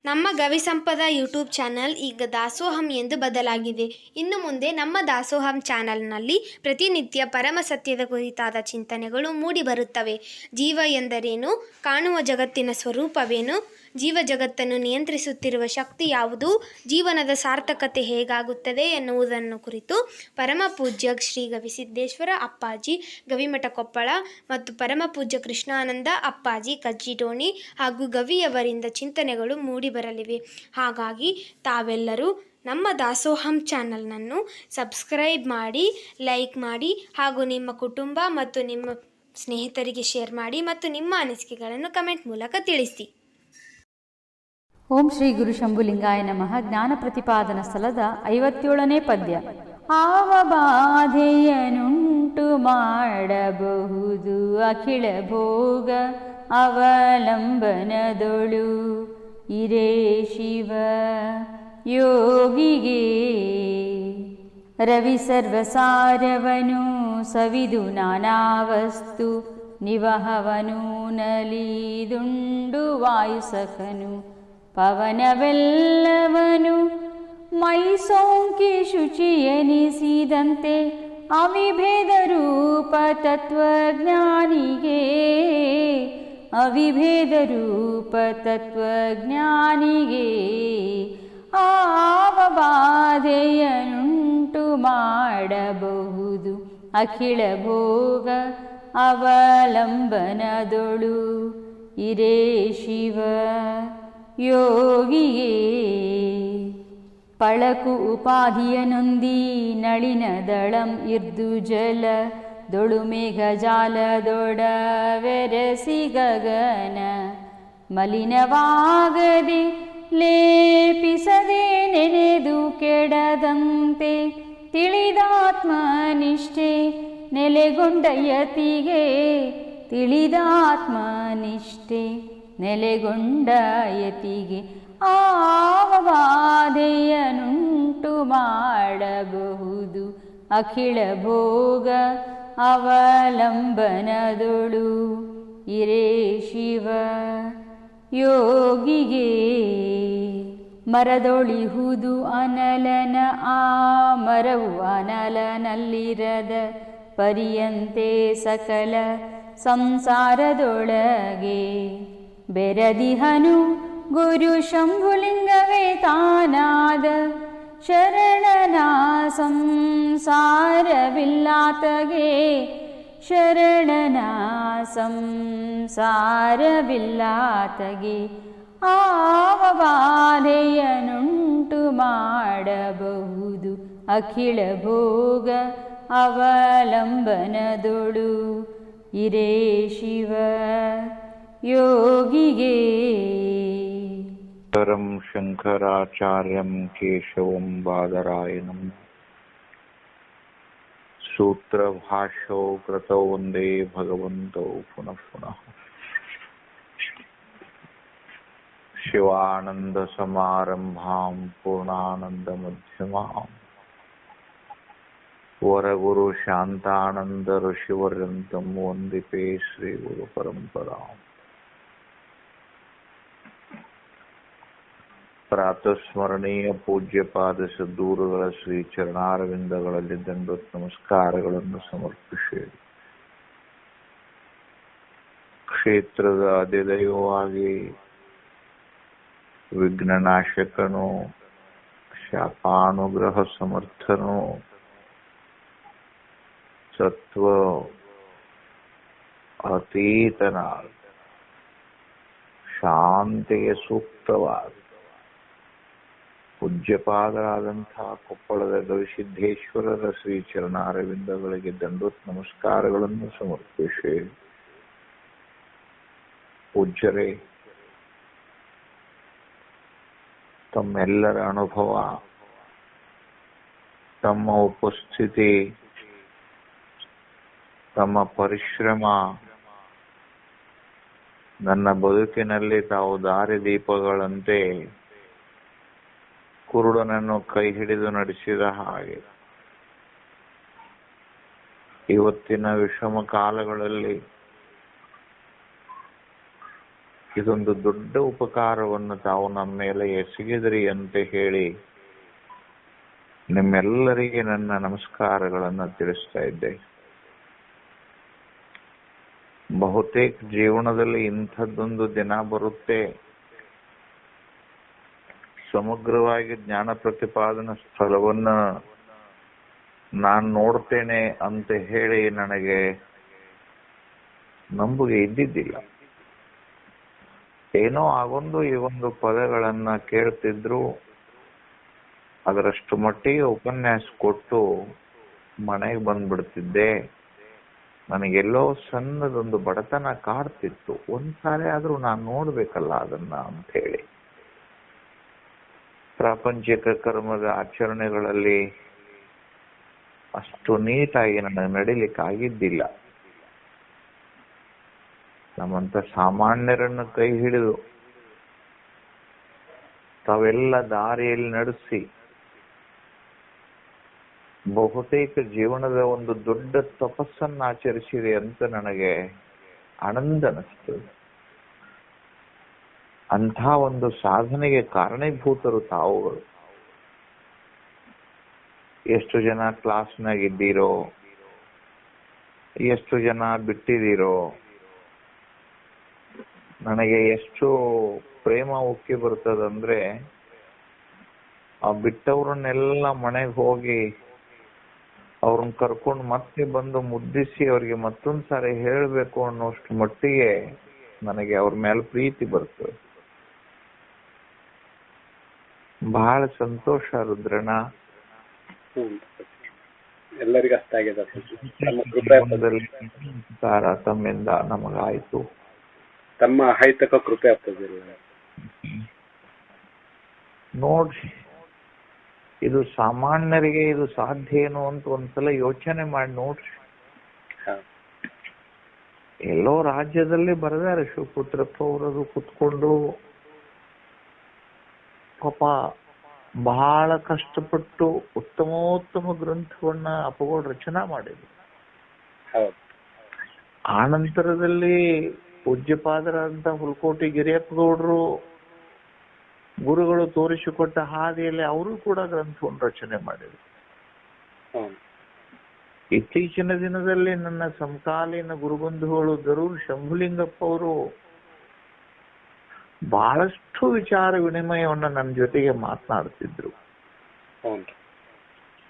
ನಮ್ಮ ಗವಿಸಂಪದ YouTube channel ಈಗ ದಾಸೋಹಂ ಎಂದು ಬದಲಾಗಿದೆ. ಇನ್ನು ಮುಂದೆ ನಮ್ಮ ದಾಸೋಹಂ ಚಾನಲ್ನಲ್ಲಿ ಪ್ರತಿನಿತ್ಯ ಪರಮ ಸತ್ಯದ ಕುರಿತಾದ ಚಿಂತನೆಗಳು ಮೂಡಿ ಬರುತ್ತವೆ. ಜೀವ ಎಂದರೇನು? ಕಾಣುವ ಜಗತ್ತಿನ ಸ್ವರೂಪವೇನು? ಜೀವ ಜಗತ್ತನ್ನು ನಿಯಂತ್ರಿಸುತ್ತಿರುವ ಶಕ್ತಿ ಯಾವುದು? ಜೀವನದ ಸಾರ್ಥಕತೆ ಹೇಗಾಗುತ್ತದೆ ಎನ್ನುವುದನ್ನು ಕುರಿತು ಪರಮ ಪೂಜ್ಯ ಶ್ರೀ ಗವಿಸಿದ್ದೇಶ್ವರ ಅಪ್ಪಾಜಿ ಗವಿಮಠ ಕೊಪ್ಪಳ ಮತ್ತು ಪರಮ ಪೂಜ್ಯ ಕೃಷ್ಣಾನಂದ ಅಪ್ಪಾಜಿ ಕಜ್ಜಿಡೋಣಿ ಹಾಗೂ ಗವಿಯವರಿಂದ ಚಿಂತನೆಗಳು ಮೂಡಿ ಬರಲಿವೆ. ಹಾಗಾಗಿ ತಾವೆಲ್ಲರೂ ನಮ್ಮ ದಾಸೋಹಂ ಚಾನಲ್ನನ್ನು ಸಬ್ಸ್ಕ್ರೈಬ್ ಮಾಡಿ, ಲೈಕ್ ಮಾಡಿ ಹಾಗೂ ನಿಮ್ಮ ಕುಟುಂಬ ಮತ್ತು ನಿಮ್ಮ ಸ್ನೇಹಿತರಿಗೆ ಶೇರ್ ಮಾಡಿ ಮತ್ತು ನಿಮ್ಮ ಅನಿಸಿಕೆಗಳನ್ನು ಕಮೆಂಟ್ ಮೂಲಕ ತಿಳಿಸಿ. ಓಂ ಶ್ರೀ ಗುರು ಶಂಭುಲಿಂಗಾಯ ನಮಃ. ಜ್ಞಾನ ಪ್ರತಿಪಾದನ ಸ್ಥಳದ 57ನೇ ಪದ್ಯ. ಆವ ಬಾಧೆಯನುಂಟು ಮಾಡಬಹುದು ಅಖಿಳ ಭೋಗ ಅವಲಂಬನದೊಳು ಇರೇ ಶಿವ ಯೋಗಿಗೆ. ರವಿ ಸರ್ವಸಾರವನು ಸವಿದು ನಾನಾ ವಸ್ತು ನಿವಹವನು ನಲಿದುಂಡು ವಾಯುಸಖನು ಪವನವೆಲ್ಲವನು ಮೈ ಸೋಂಕಿ ಶುಚಿಯೆನಿಸಿದಂತೆ ಅವಿಭೇದ ರೂಪ ತತ್ವಜ್ಞಾನಿಗೆ. ಅವಿಭೇದ ರೂಪ ತತ್ವಜ್ಞಾನಿಗೆ ಆವ ಬಾಧೆಯನುಂಟು ಮಾಡಬಹುದು ಅಖಿಳ ಭೋಗ ಅವಲಂಬನದೊಳು ಇರೇ ಶಿವ ಯೋಗಿಯೇ. ಪಳಕು ಉಪಾಧಿಯನೊಂದಿ ನಳಿನದಳಂ ಇರ್ದು ಜಲ ದೊಳು ಮೇಘ ಜಾಲದೊಡವೆರಸಿ ಗಗನ ಮಲಿನವಾಗದೆ ಲೇಪಿಸದೆ ನೆನೆದು ಕೆಡದಂತೆ ತಿಳಿದಾತ್ಮನಿಷ್ಠೆ ನೆಲೆಗೊಂಡ ಯತಿಗೆ. ತಿಳಿದಾತ್ಮನಿಷ್ಠೆ ನೆಲೆಗೊಂಡ ಯತಿಗೆ ಆವ ಬಾಧೆಯನುಂಟು ಮಾಡಬಹುದು ಅಖಿಳ ಭೋಗ ಅವಲಂಬನದೊಳು ಇರೇ ಶಿವ ಯೋಗಿಗೆ. ಮರದೊಳಿಹುದು ಅನಲನ ಆ ಮರವು ಅನಲನಲ್ಲಿರದ ಪರಿಯಂತೆ ಸಕಲ ಸಂಸಾರದೊಳಗೆ ಬೆರದಿಹನು ಗುರು ಶಂಭುಲಿಂಗವೇ ತಾನಾದ ಶರಣನ ಸಂಸಾರವಿಲ್ಲಾತಗೆ. ಶರಣನ ಸಂಸಾರವಿಲ್ಲಾತಗೆ ಆವ ಬಾಧೆಯನುಂಟು ಮಾಡಬಹುದು ಅಖಿಳ ಭೋಗ ಅವಲಂಬನದೊಳು ಇರೇ ಶಿವ ಯೋಗಿಗೆ. ಶಂಕರಂ ಶಂಕರಾಚಾರ್ಯಂ ಕೇಶವಂ ಬಾದರಾಯಣಂ ಸೂತ್ರಭಾಷ್ಯೌ ಕೃತೌ ವಂದೇ ಭಗವಂತೌ ಪುನಃ ಪುನಃ. ಶಿವಾನಂದ ಸಮಾರಂಭಾಂ ಪೂರ್ಣಾನಂದ ಮಧ್ಯಮಾಂ ವರಗುರು ಶಾಂತಾನಂದ ಋಷಿವರ್ಯಂತಂ ವಂದಿಪೇ ಶ್ರೀ ಗುರು ಪರಂಪರಾಂ. ಪ್ರಾತಸ್ಮರಣೀಯ ಪೂಜ್ಯಪಾದ ಸದ್ಗುರುಗಳ ಶ್ರೀ ಚರಣಾರವಿಂದಗಳಲ್ಲಿ ದಂಡೋತ್ ನಮಸ್ಕಾರಗಳನ್ನು ಸಮರ್ಪಿಸಿ ಕ್ಷೇತ್ರದ ಅಧಿದೈವವಾಗಿ ವಿಘ್ನನಾಶಕನು ಶಾಪಾನುಗ್ರಹ ಸಮರ್ಥನು ಸತ್ವ ಅತೀತನಾದ ಶಾಂತಿಗೆ ಸೂಕ್ತವಾದ ಪೂಜ್ಯಪಾದರಾದಂತಹ ಕೊಪ್ಪಳದ ಗವಿಸಿದ್ದೇಶ್ವರರ ಶ್ರೀ ಚರಣಾರವಿಂದಗಳಿಗೆ ದಂಡೋತ್ ನಮಸ್ಕಾರಗಳನ್ನು ಸಮರ್ಪಿಸಿ ಪೂಜ್ಯರೇ, ತಮ್ಮೆಲ್ಲರ ಅನುಭವ, ತಮ್ಮ ಉಪಸ್ಥಿತಿ, ತಮ್ಮ ಪರಿಶ್ರಮ ನನ್ನ ಬದುಕಿನಲ್ಲಿ ತಾವು ದಾರಿದೀಪಗಳಂತೆ ಕುರುಡನನ್ನು ಕೈ ಹಿಡಿದು ನಡೆಸಿದ ಹಾಗೆ ಇವತ್ತಿನ ವಿಷಮ ಕಾಲಗಳಲ್ಲಿ ಇದೊಂದು ದೊಡ್ಡ ಉಪಕಾರವನ್ನು ತಾವು ನಮ್ಮ ಮೇಲೆ ಎಸಗಿದ್ರಿ ಅಂತ ಹೇಳಿ ನಿಮ್ಮೆಲ್ಲರಿಗೆ ನನ್ನ ನಮಸ್ಕಾರಗಳನ್ನು ತಿಳಿಸ್ತಾ ಇದ್ದೆ. ಬಹುತೇಕ ಜೀವನದಲ್ಲಿ ಇಂಥದ್ದೊಂದು ದಿನ ಬರುತ್ತೆ, ಸಮಗ್ರವಾಗಿ ಜ್ಞಾನ ಪ್ರತಿಪಾದನಾ ಸ್ಥಳವನ್ನ ನಾನು ನೋಡ್ತೇನೆ ಅಂತ ಹೇಳಿ ನನಗೆ ನಂಬಿಕೆ ಇದ್ದಿದ್ದಿಲ್ಲ. ಏನೋ ಈ ಒಂದು ಪದಗಳನ್ನ ಕೇಳ್ತಿದ್ರು, ಅದರಷ್ಟು ಮಟ್ಟಿಗೆ ಉಪನ್ಯಾಸ ಕೊಟ್ಟು ಮನೆಗೆ ಬಂದ್ಬಿಡ್ತಿದ್ದೆ. ನನಗೆಲ್ಲೋ ಸಣ್ಣದೊಂದು ಬಡತನ ಕಾಡ್ತಿತ್ತು. ಒಂದ್ಸಾರಿ ಆದ್ರೂ ನಾನು ನೋಡ್ಬೇಕಲ್ಲ ಅದನ್ನ ಅಂತ ಹೇಳಿ. ಪ್ರಾಪಂಚಿಕ ಕರ್ಮದ ಆಚರಣೆಗಳಲ್ಲಿ ಅಷ್ಟು ನೀಟಾಗಿ ನನಗೆ ನಡಿಲಿಕ್ಕೆ ಆಗಿದ್ದಿಲ್ಲ. ನಮ್ಮಂತ ಸಾಮಾನ್ಯರನ್ನು ಕೈ ಹಿಡಿದು ತಾವೆಲ್ಲ ದಾರಿಯಲ್ಲಿ ನಡೆಸಿ ಬಹುತೇಕ ಜೀವನದ ಒಂದು ದೊಡ್ಡ ತಪಸ್ಸನ್ನು ಆಚರಿಸಿದೆ ಅಂತ ನನಗೆ ಆನಂದ ಅನಿಸ್ತದೆ. ಅಂಥ ಒಂದು ಸಾಧನೆಗೆ ಕಾರಣೀಭೂತರು ತಾವುಗಳು. ಎಷ್ಟು ಜನ ಕ್ಲಾಸ್ನಾಗ ಇದ್ದೀರೋ, ಎಷ್ಟು ಜನ ಬಿಟ್ಟಿದ್ದೀರೋ, ನನಗೆ ಎಷ್ಟು ಪ್ರೇಮ ಉಕ್ಕಿ ಬರ್ತದಂದ್ರೆ ಆ ಬಿಟ್ಟವ್ರನ್ನೆಲ್ಲ ಮನೆಗೆ ಹೋಗಿ ಅವ್ರನ್ನ ಕರ್ಕೊಂಡು ಮತ್ತೆ ಬಂದು ಮುದ್ದಿಸಿ ಅವ್ರಿಗೆ ಮತ್ತೊಂದ್ ಸಾರಿ ಹೇಳ್ಬೇಕು ಅನ್ನೋಷ್ಟು ಮಟ್ಟಿಗೆ ನನಗೆ ಅವ್ರ ಮೇಲೆ ಪ್ರೀತಿ ಬರ್ತದೆ. ಬಹಳ ಸಂತೋಷ ರುದ್ರಣ್ಣ. ಎಲ್ಲರಿಗೂ ಅಷ್ಟ ಆಗಿದೆ. ತಮ್ಮಿಂದ ನಮಗಾಯ್ತು. ತಮ್ಮ ಹೈತಕ ಕೃಪೆ ಆಗ್ತದಿಲ್ಲ ನೋಡ್ರಿ, ಇದು ಸಾಮಾನ್ಯರಿಗೆ ಇದು ಸಾಧ್ಯ ಏನು ಅಂತ ಒಂದ್ಸಲ ಯೋಚನೆ ಮಾಡಿ ನೋಡ್ರಿ. ಎಲ್ಲೋ ರಾಜ್ಯದಲ್ಲಿ ಬರೆದಾರೆ ಶಿವಪುತ್ರಪ್ಪ ಅವರದು ಕುತ್ಕೊಂಡು ಪಾಪ ಬಹಳ ಕಷ್ಟಪಟ್ಟು ಉತ್ತಮೋತ್ತಮ ಗ್ರಂಥವನ್ನ ಅಪ್ಪಗಳು ರಚನಾ ಮಾಡಿದ್ರು. ಆನಂತರದಲ್ಲಿ ಪೂಜ್ಯಪಾದರಾದಂತ ಹುಲ್ಕೋಟಿ ಗಿರಿಯಪ್ಪಗೌಡರು ಗುರುಗಳು ತೋರಿಸಿಕೊಟ್ಟ ಹಾದಿಯಲ್ಲಿ ಅವರು ಕೂಡ ಗ್ರಂಥವನ್ನು ರಚನೆ ಮಾಡಿದರು. ಇತ್ತೀಚಿನ ದಿನದಲ್ಲಿ ನನ್ನ ಸಮಕಾಲೀನ ಗುರುಬಂಧುಗಳು ಗರೂರ್ ಶಂಭುಲಿಂಗಪ್ಪ ಅವರು ಬಹಳಷ್ಟು ವಿಚಾರ ವಿನಿಮಯವನ್ನ ನನ್ನ ಜೊತೆಗೆ ಮಾತನಾಡ್ತಿದ್ರು.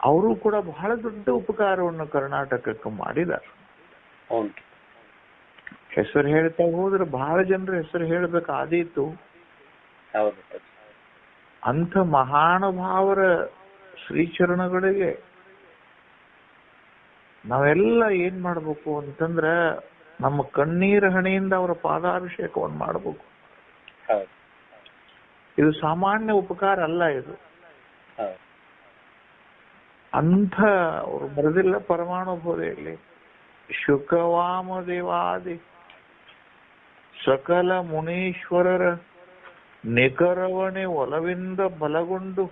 ಅವರು ಕೂಡ ಬಹಳ ದೊಡ್ಡ ಉಪಕಾರವನ್ನು ಕರ್ನಾಟಕಕ್ಕೆ ಮಾಡಿದ್ದಾರೆ. ಹೆಸರು ಹೇಳ್ತಾ ಹೋದ್ರೆ ಬಹಳ ಜನರ ಹೆಸರು ಹೇಳ್ಬೇಕಾದೀತು. ಅಂಥ ಮಹಾನುಭಾವರ ಶ್ರೀಚರಣಗಳಿಗೆ ನಾವೆಲ್ಲ ಏನ್ ಮಾಡ್ಬೇಕು ಅಂತಂದ್ರ ನಮ್ಮ ಕಣ್ಣೀರ ಹಣೆಯಿಂದ ಅವರ ಪಾದಾಭಿಷೇಕವನ್ನು ಮಾಡ್ಬೇಕು. ಇದು ಸಾಮಾನ್ಯ ಉಪಕಾರ ಅಲ್ಲ. ಇದು ಅಂಥ ಅವರು ಬರೆದಿಲ್ಲ ಪರಮಾನುಭೂತಿಯಲ್ಲಿ ಶುಕವಾಮ ದೇವಾದಿ ಸಕಲ ಮುನೀಶ್ವರರ ನಿಖರವಣೆ ಒಲವಿಂದ ಬಲಗೊಂಡು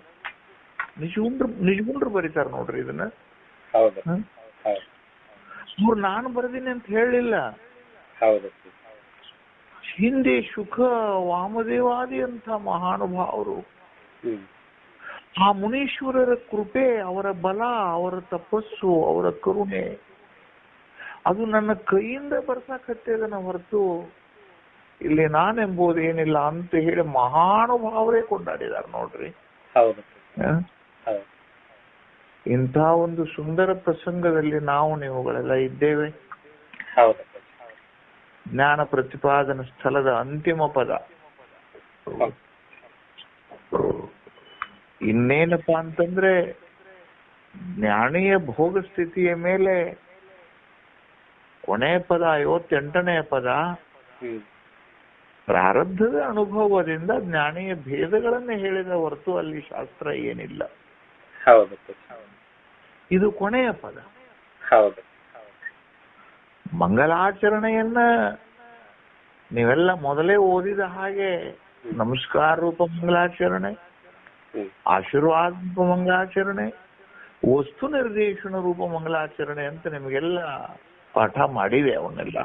ನಿಜಗುಂಡ್ರು ಬರೀತಾರ ನೋಡ್ರಿ ಇದನ್ನ. ಅವ್ರು ನಾನು ಬರೆದಿನಿ ಅಂತ ಹೇಳಿಲ್ಲ. ಹಿಂದೆ ಶುಕ ವಾಮದೇವಾದಿ ಅಂತ ಮಹಾನುಭಾವರು, ಆ ಮುನೀಶ್ವರರ ಕೃಪೆ, ಅವರ ಬಲ, ಅವರ ತಪಸ್ಸು, ಅವರ ಕರುಣೆ ಅದು ನನ್ನ ಕೈಯಿಂದ ಬರ್ಸಾಕತ್ತೇದನ ಹೊರತು ಇಲ್ಲಿ ನಾನೆಂಬುದು ಏನಿಲ್ಲ ಅಂತ ಹೇಳಿ ಮಹಾನುಭಾವರೇ ಕೊಂಡಾಡಿದಾರೆ ನೋಡ್ರಿ. ಇಂಥ ಒಂದು ಸುಂದರ ಪ್ರಸಂಗದಲ್ಲಿ ನಾವು ನೀವುಗಳೆಲ್ಲ ಇದ್ದೇವೆ. ಜ್ಞಾನ ಪ್ರತಿಪಾದನ ಸ್ಥಳದ ಅಂತಿಮ ಪದ ಇನ್ನೇನಪ್ಪಾ ಅಂತಂದ್ರೆ ಜ್ಞಾನೀಯ ಭೋಗ ಸ್ಥಿತಿಯ ಮೇಲೆ ಕೊನೆಯ ಪದ 58ನೇ ಪದ ಪ್ರಾರಬ್ಧದ ಅನುಭವದಿಂದ ಜ್ಞಾನೀಯ ಭೇದಗಳನ್ನ ಹೇಳಿದ ಹೊರತು ಅಲ್ಲಿ ಶಾಸ್ತ್ರ ಏನಿಲ್ಲ. ಇದು ಕೊನೆಯ ಪದ. ಮಂಗಲಾಚರಣೆಯನ್ನ ನೀವೆಲ್ಲ ಮೊದಲೇ ಓದಿದ ಹಾಗೆ ನಮಸ್ಕಾರ ರೂಪ ಮಂಗಲಾಚರಣೆ, ಆಶೀರ್ವಾದ ರೂಪ ಮಂಗಲಾಚರಣೆ, ವಸ್ತು ನಿರ್ದೇಶನ ರೂಪ ಮಂಗಲಾಚರಣೆ ಅಂತ ನಿಮಗೆಲ್ಲ ಪಾಠ ಮಾಡಿದೆ. ಅವನ್ನೆಲ್ಲ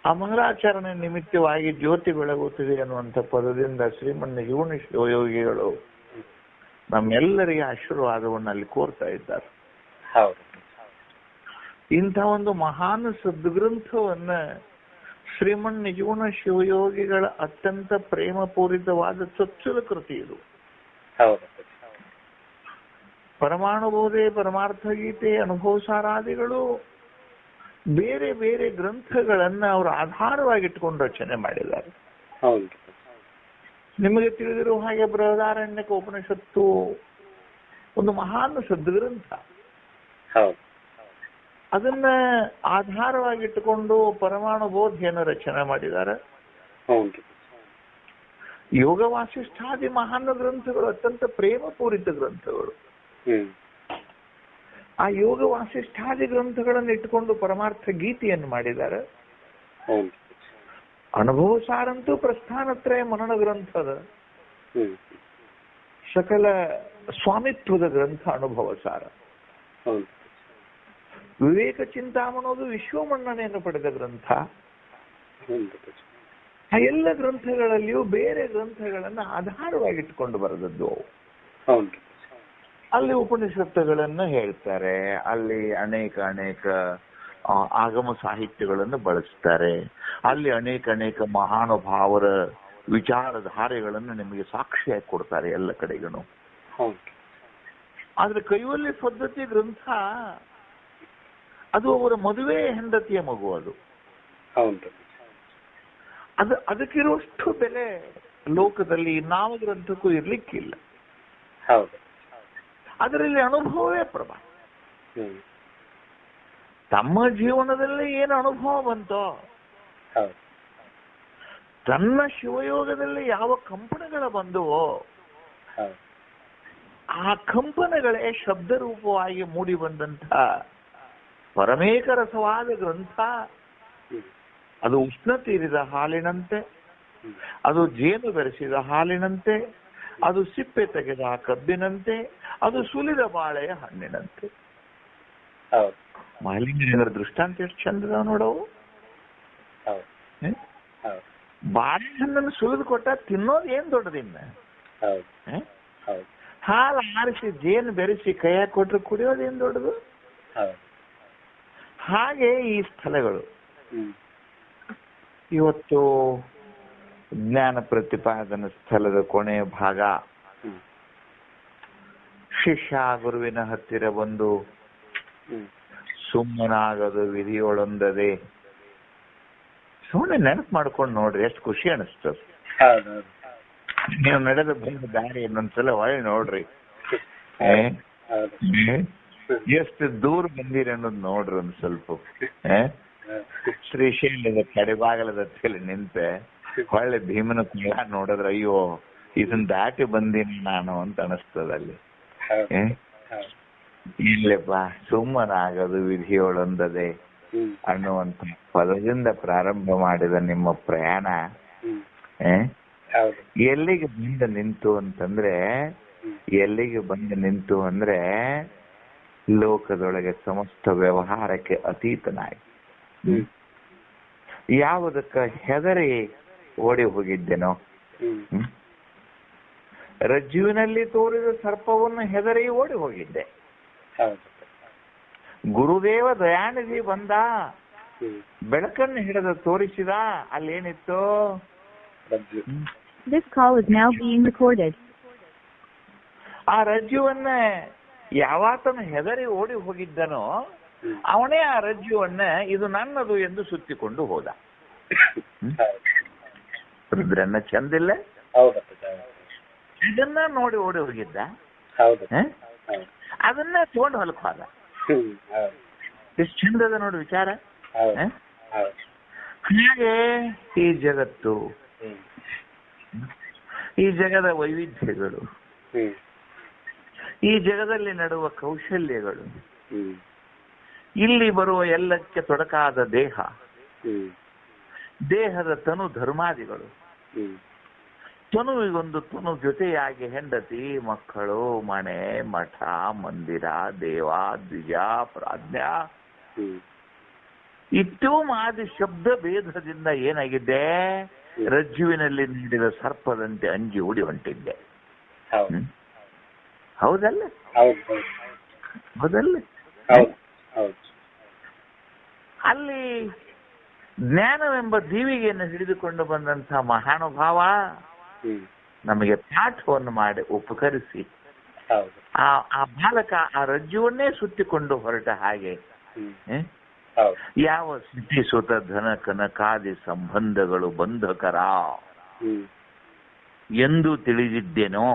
ಆ ಮಂಗಳಾಚರಣೆ ನಿಮಿತ್ತವಾಗಿ ಜ್ಯೋತಿ ಬೆಳಗುತ್ತಿದೆ ಅನ್ನುವಂಥ ಪದದಿಂದ ಶ್ರೀಮನ್ ನಿಜಗುಣ ಶಿವಯೋಗಿಗಳು ನಮ್ಮೆಲ್ಲರಿಗೆ ಆಶೀರ್ವಾದವನ್ನು ಅಲ್ಲಿ ಕೋರ್ತಾ ಇದ್ದಾರೆ. ಹೌದು. ಇಂಥ ಒಂದು ಮಹಾನ್ ಸದ್ಗ್ರಂಥವನ್ನ ಶ್ರೀಮನ್ ನಿಜಗುಣ ಶಿವಯೋಗಿಗಳ ಅತ್ಯಂತ ಪ್ರೇಮಪೂರಿತವಾದ ಚೊಚ್ಚಲ ಕೃತಿ ಇದು. ಹೌದು. ಪರಮಾನುಬೋಧೆ, ಪರಮಾರ್ಥ ಗೀತೆ, ಅನುಭವ ಸಾರಾದಿಗಳು ಬೇರೆ ಬೇರೆ ಗ್ರಂಥಗಳನ್ನ ಅವರು ಆಧಾರವಾಗಿಟ್ಕೊಂಡು ರಚನೆ ಮಾಡಿದ್ದಾರೆ. ಹೌದು. ನಿಮಗೆ ತಿಳಿದಿರುವ ಹಾಗೆ ಬೃಹದಾರಣ್ಯಕ ಉಪನಿಷತ್ತು ಒಂದು ಮಹಾನ್ ಸದ್ಗ್ರಂಥ. ಹೌದು. ಅದನ್ನ ಆಧಾರವಾಗಿಟ್ಟುಕೊಂಡು ಪರಮಾಣು ಬೋಧೆಯನ್ನು ರಚನೆ ಮಾಡಿದ್ದಾರೆ. ಹೌದು. ಯೋಗ ವಾಸಿಷ್ಠಾದಿ ಮಹಾನ್ ಗ್ರಂಥಗಳು ಅತ್ಯಂತ ಪ್ರೇಮಪೂರಿತ ಗ್ರಂಥಗಳು. ಆ ಯೋಗ ವಾಸಿಷ್ಠಾದಿ ಗ್ರಂಥಗಳನ್ನು ಇಟ್ಟುಕೊಂಡು ಪರಮಾರ್ಥ ಗೀತೆಯನ್ನು ಮಾಡಿದ್ದಾರೆ. ಅನುಭವ ಸಾರಂತೂ ಪ್ರಸ್ಥಾನತ್ರಯ ಮನನ ಗ್ರಂಥದ ಸಕಲ ಸ್ವಾಮಿತ್ವದ ಗ್ರಂಥ ಅನುಭವ ಸಾರ. ವಿವೇಕ ಚಿಂತಾಮಣೋದು ವಿಶ್ವಮನ್ನಣೆಯನ್ನು ಪಡೆದ ಗ್ರಂಥ. ಆ ಎಲ್ಲ ಗ್ರಂಥಗಳಲ್ಲಿಯೂ ಬೇರೆ ಗ್ರಂಥಗಳನ್ನು ಆಧಾರವಾಗಿಟ್ಟುಕೊಂಡು ಬರೆದದ್ದು. ಅಲ್ಲಿ ಉಪನಿಷತ್ತುಗಳನ್ನು ಹೇಳ್ತಾರೆ, ಅಲ್ಲಿ ಅನೇಕ ಆಗಮ ಸಾಹಿತ್ಯಗಳನ್ನು ಬಳಸ್ತಾರೆ, ಅಲ್ಲಿ ಅನೇಕ ಮಹಾನುಭಾವರ ವಿಚಾರಧಾರೆಗಳನ್ನು ನಿಮಗೆ ಸಾಕ್ಷಿಯಾಗಿ ಕೊಡ್ತಾರೆ ಎಲ್ಲ ಕಡೆಗೂ. ಆದ್ರೆ ಕೈವಲ್ಯ ಪದ್ಧತಿ ಗ್ರಂಥ ಅದು ಅವರ ಮದುವೆ ಹೆಂಡತಿಯ ಮಗು. ಅದು ಅದಕ್ಕಿರುವಷ್ಟು ಬೆಲೆ ಲೋಕದಲ್ಲಿ ಯಾವ ಗ್ರಂಥಕ್ಕೂ ಇರ್ಲಿಕ್ಕಿಲ್ಲ. ಅದರಲ್ಲಿ ಅನುಭವವೇ ಪ್ರಭಾ. ತಮ್ಮ ಜೀವನದಲ್ಲಿ ಏನು ಅನುಭವ ಬಂತೋ, ತನ್ನ ಶಿವಯೋಗದಲ್ಲಿ ಯಾವ ಕಂಪನಗಳ ಬಂದುವೋ ಆ ಕಂಪನಗಳೇ ಶಬ್ದ ರೂಪವಾಗಿ ಮೂಡಿ ಬಂದಂತ ಪರಮೇಕ ರಸವಾದ ಗ್ರಂಥ. ಅದು ಉಷ್ಣ ತೀರಿದ ಹಾಲಿನಂತೆ, ಅದು ಜೇನು ಬೆರೆಸಿದ ಹಾಲಿನಂತೆ, ಅದು ಸಿಪ್ಪೆ ತೆಗೆದ ಕಬ್ಬಿನಂತೆ, ಅದು ಸುಲಿದ ಬಾಳೆಯ ಹಣ್ಣಿನಂತೆ. ಮಾಲಿನ್ಯರ ದೃಷ್ಟಾಂತ ಎಷ್ಟು ಚಂದದ ನೋಡವು. ಬಾಳೆಹಣ್ಣನ್ನು ಸುಲಿದು ಕೊಟ್ಟ ತಿನ್ನೋದು ಏನ್ ದೊಡ್ಡದಿನ್ನ. ಹಾಲು ಆರಿಸಿ ಜೇನು ಬೆರೆಸಿ ಕೈಯಾಗ ಕೊಟ್ರೆ ಕುಡಿಯೋದೇನ್ ದೊಡ್ಡದು. ಹಾಗೆ ಈ ಸ್ಥಳಗಳು ಇವತ್ತು ಜ್ಞಾನ ಪ್ರತಿಪಾದನ ಸ್ಥಳದ ಕೊನೆಯ ಭಾಗ. ಶಿಷ್ಯ ಗುರುವಿನ ಹತ್ತಿರ ಬಂದು ಸುಮ್ಮನಾಗದು ವಿಧಿಯೊಳೊಂದದೆ. ಸುಮ್ಮನೆ ನೆನಪು ಮಾಡ್ಕೊಂಡು ನೋಡ್ರಿ, ಎಷ್ಟು ಖುಷಿ ಅನಿಸ್ತದ. ನೀವು ನಡೆದು ಬಂದ ದಾರಿ ಇನ್ನೊಂದ್ಸಲ ಹೊಳೆ ನೋಡ್ರಿ, ಎಷ್ಟು ದೂರ ಬಂದಿರಿ ಅನ್ನೋದು ನೋಡ್ರಿ. ಒಂದ್ ಸ್ವಲ್ಪ ಶ್ರೀಶೈಲದ ಕಡೆಬಾಗಲದ ತಲೆ ನಿಂತೆ ಹೊಳ್ಳೆ ಭೀಮನ ಕುಳ ನೋಡಿದ್ರೆ ಅಯ್ಯೋ ಇದನ್ನ ದಾಟಿ ಬಂದೀನಿ ನಾನು ಅಂತ ಅನಿಸ್ತದಲ್ಲಿ. ಇಲ್ಲಪ್ಪ ಸುಮ್ಮನಾಗದು ವಿಧಿಯೊಳೊಂದದೆ ಅನ್ನುವಂತ ಪದದಿಂದ ಪ್ರಾರಂಭ ಮಾಡಿದ ನಿಮ್ಮ ಪ್ರಯಾಣ ಎಲ್ಲಿಗೆ ಬಂದು ನಿಂತು ಅಂದ್ರೆ ಲೋಕದೊಳಗೆ ಸಮಸ್ತ ವ್ಯವಹಾರಕ್ಕೆ ಅತೀತನಾಗಿ ಯಾವುದಕ್ಕ ಹೆದರಿ ಓಡಿ ಹೋಗಿದ್ದೇನೋ. ರಜ್ಜುವಿನಲ್ಲಿ ತೋರಿದ ಸರ್ಪವನ್ನು ಹೆದರಿ ಓಡಿ ಹೋಗಿದ್ದೆ. ಗುರುದೇವ ದಯಾನಿಧಿ ಬಂದ, ಬೆಳಕನ್ನು ಹಿಡಿದು ತೋರಿಸಿದ. ಅಲ್ಲೇನಿತ್ತು? ಆ ರಜ್ಜುವನ್ನ ಯಾವಾತನ ಹೆದರಿ ಓಡಿ ಹೋಗಿದ್ದನೋ ಅವನೇ ಆ ರಜ್ಜುವನ್ನ ಇದು ನನ್ನದು ಎಂದು ಸುತ್ತಿಕೊಂಡು ಹೋದ. ರುದ್ರನ್ನ ಚಂದಿಲ್ಲ, ಇದನ್ನ ನೋಡಿ ಓಡಿ ಹೋಗಿದ್ದ, ಅದನ್ನ ತಗೊಂಡು ಹೊಲಕ್ ಹೋದ. ಎಷ್ಟು ಚಂದದ ನೋಡಿ ವಿಚಾರ. ಹಾಗೆ ಈ ಜಗತ್ತು, ಈ ಜಗದ ವೈವಿಧ್ಯಗಳು, ಈ ಜಗದಲ್ಲಿ ನಡುವ ಕೌಶಲ್ಯಗಳು, ಇಲ್ಲಿ ಬರುವ ಎಲ್ಲಕ್ಕೆ ತೊಡಕಾದ ದೇಹ, ದೇಹದ ತನು ಧರ್ಮಾದಿಗಳು, ತನುವಿಗೊಂದು ತನು ಜೊತೆಯಾಗಿ ಹೆಂಡತಿ, ಮಕ್ಕಳು, ಮನೆ, ಮಠ, ಮಂದಿರ, ದೇವ, ದ್ವಿಜ, ಪ್ರಾಜ್ಞ, ಇಟ್ಟೋಮಾದಿ ಶಬ್ದ ಭೇದದಿಂದ ಏನಾಗಿದ್ದೆ, ರಜ್ಜುವಿನಲ್ಲಿ ನೀಡಿದ ಸರ್ಪದಂತೆ ಅಂಜಿ ಓಡಿ ಹೊಂಟಿದ್ದೆ. ಹೌದು ಹೌದಲ್ಲ? ಹೌದು ಹೌದಲ್ಲ? ಹೌದು ಹೌದು. ಅಲ್ಲಿ ಜ್ಞಾನವೆಂಬ ದೀವಿಗೆಯನ್ನು ಹಿಡಿದುಕೊಂಡು ಬಂದಂತಹ ಮಹಾನುಭಾವ ನಮಗೆ ಪಾಠವನ್ನು ಮಾಡಿ ಉಪಕರಿಸಿ ಹೌದು. ಆ ಬಾಲಕ ಆ ರಜ್ಜುವನ್ನೇ ಸುತ್ತಿಕೊಂಡು ಹೊರಟ ಹಾಗೆ ಹೌದು. ಯಾವ ಸ್ಥಿತಿ ಸುತ ಧನ ಕನಕಾದಿ ಸಂಬಂಧಗಳು ಬಂಧಕರ ಎಂದು ತಿಳಿದಿದ್ದೇನೋ,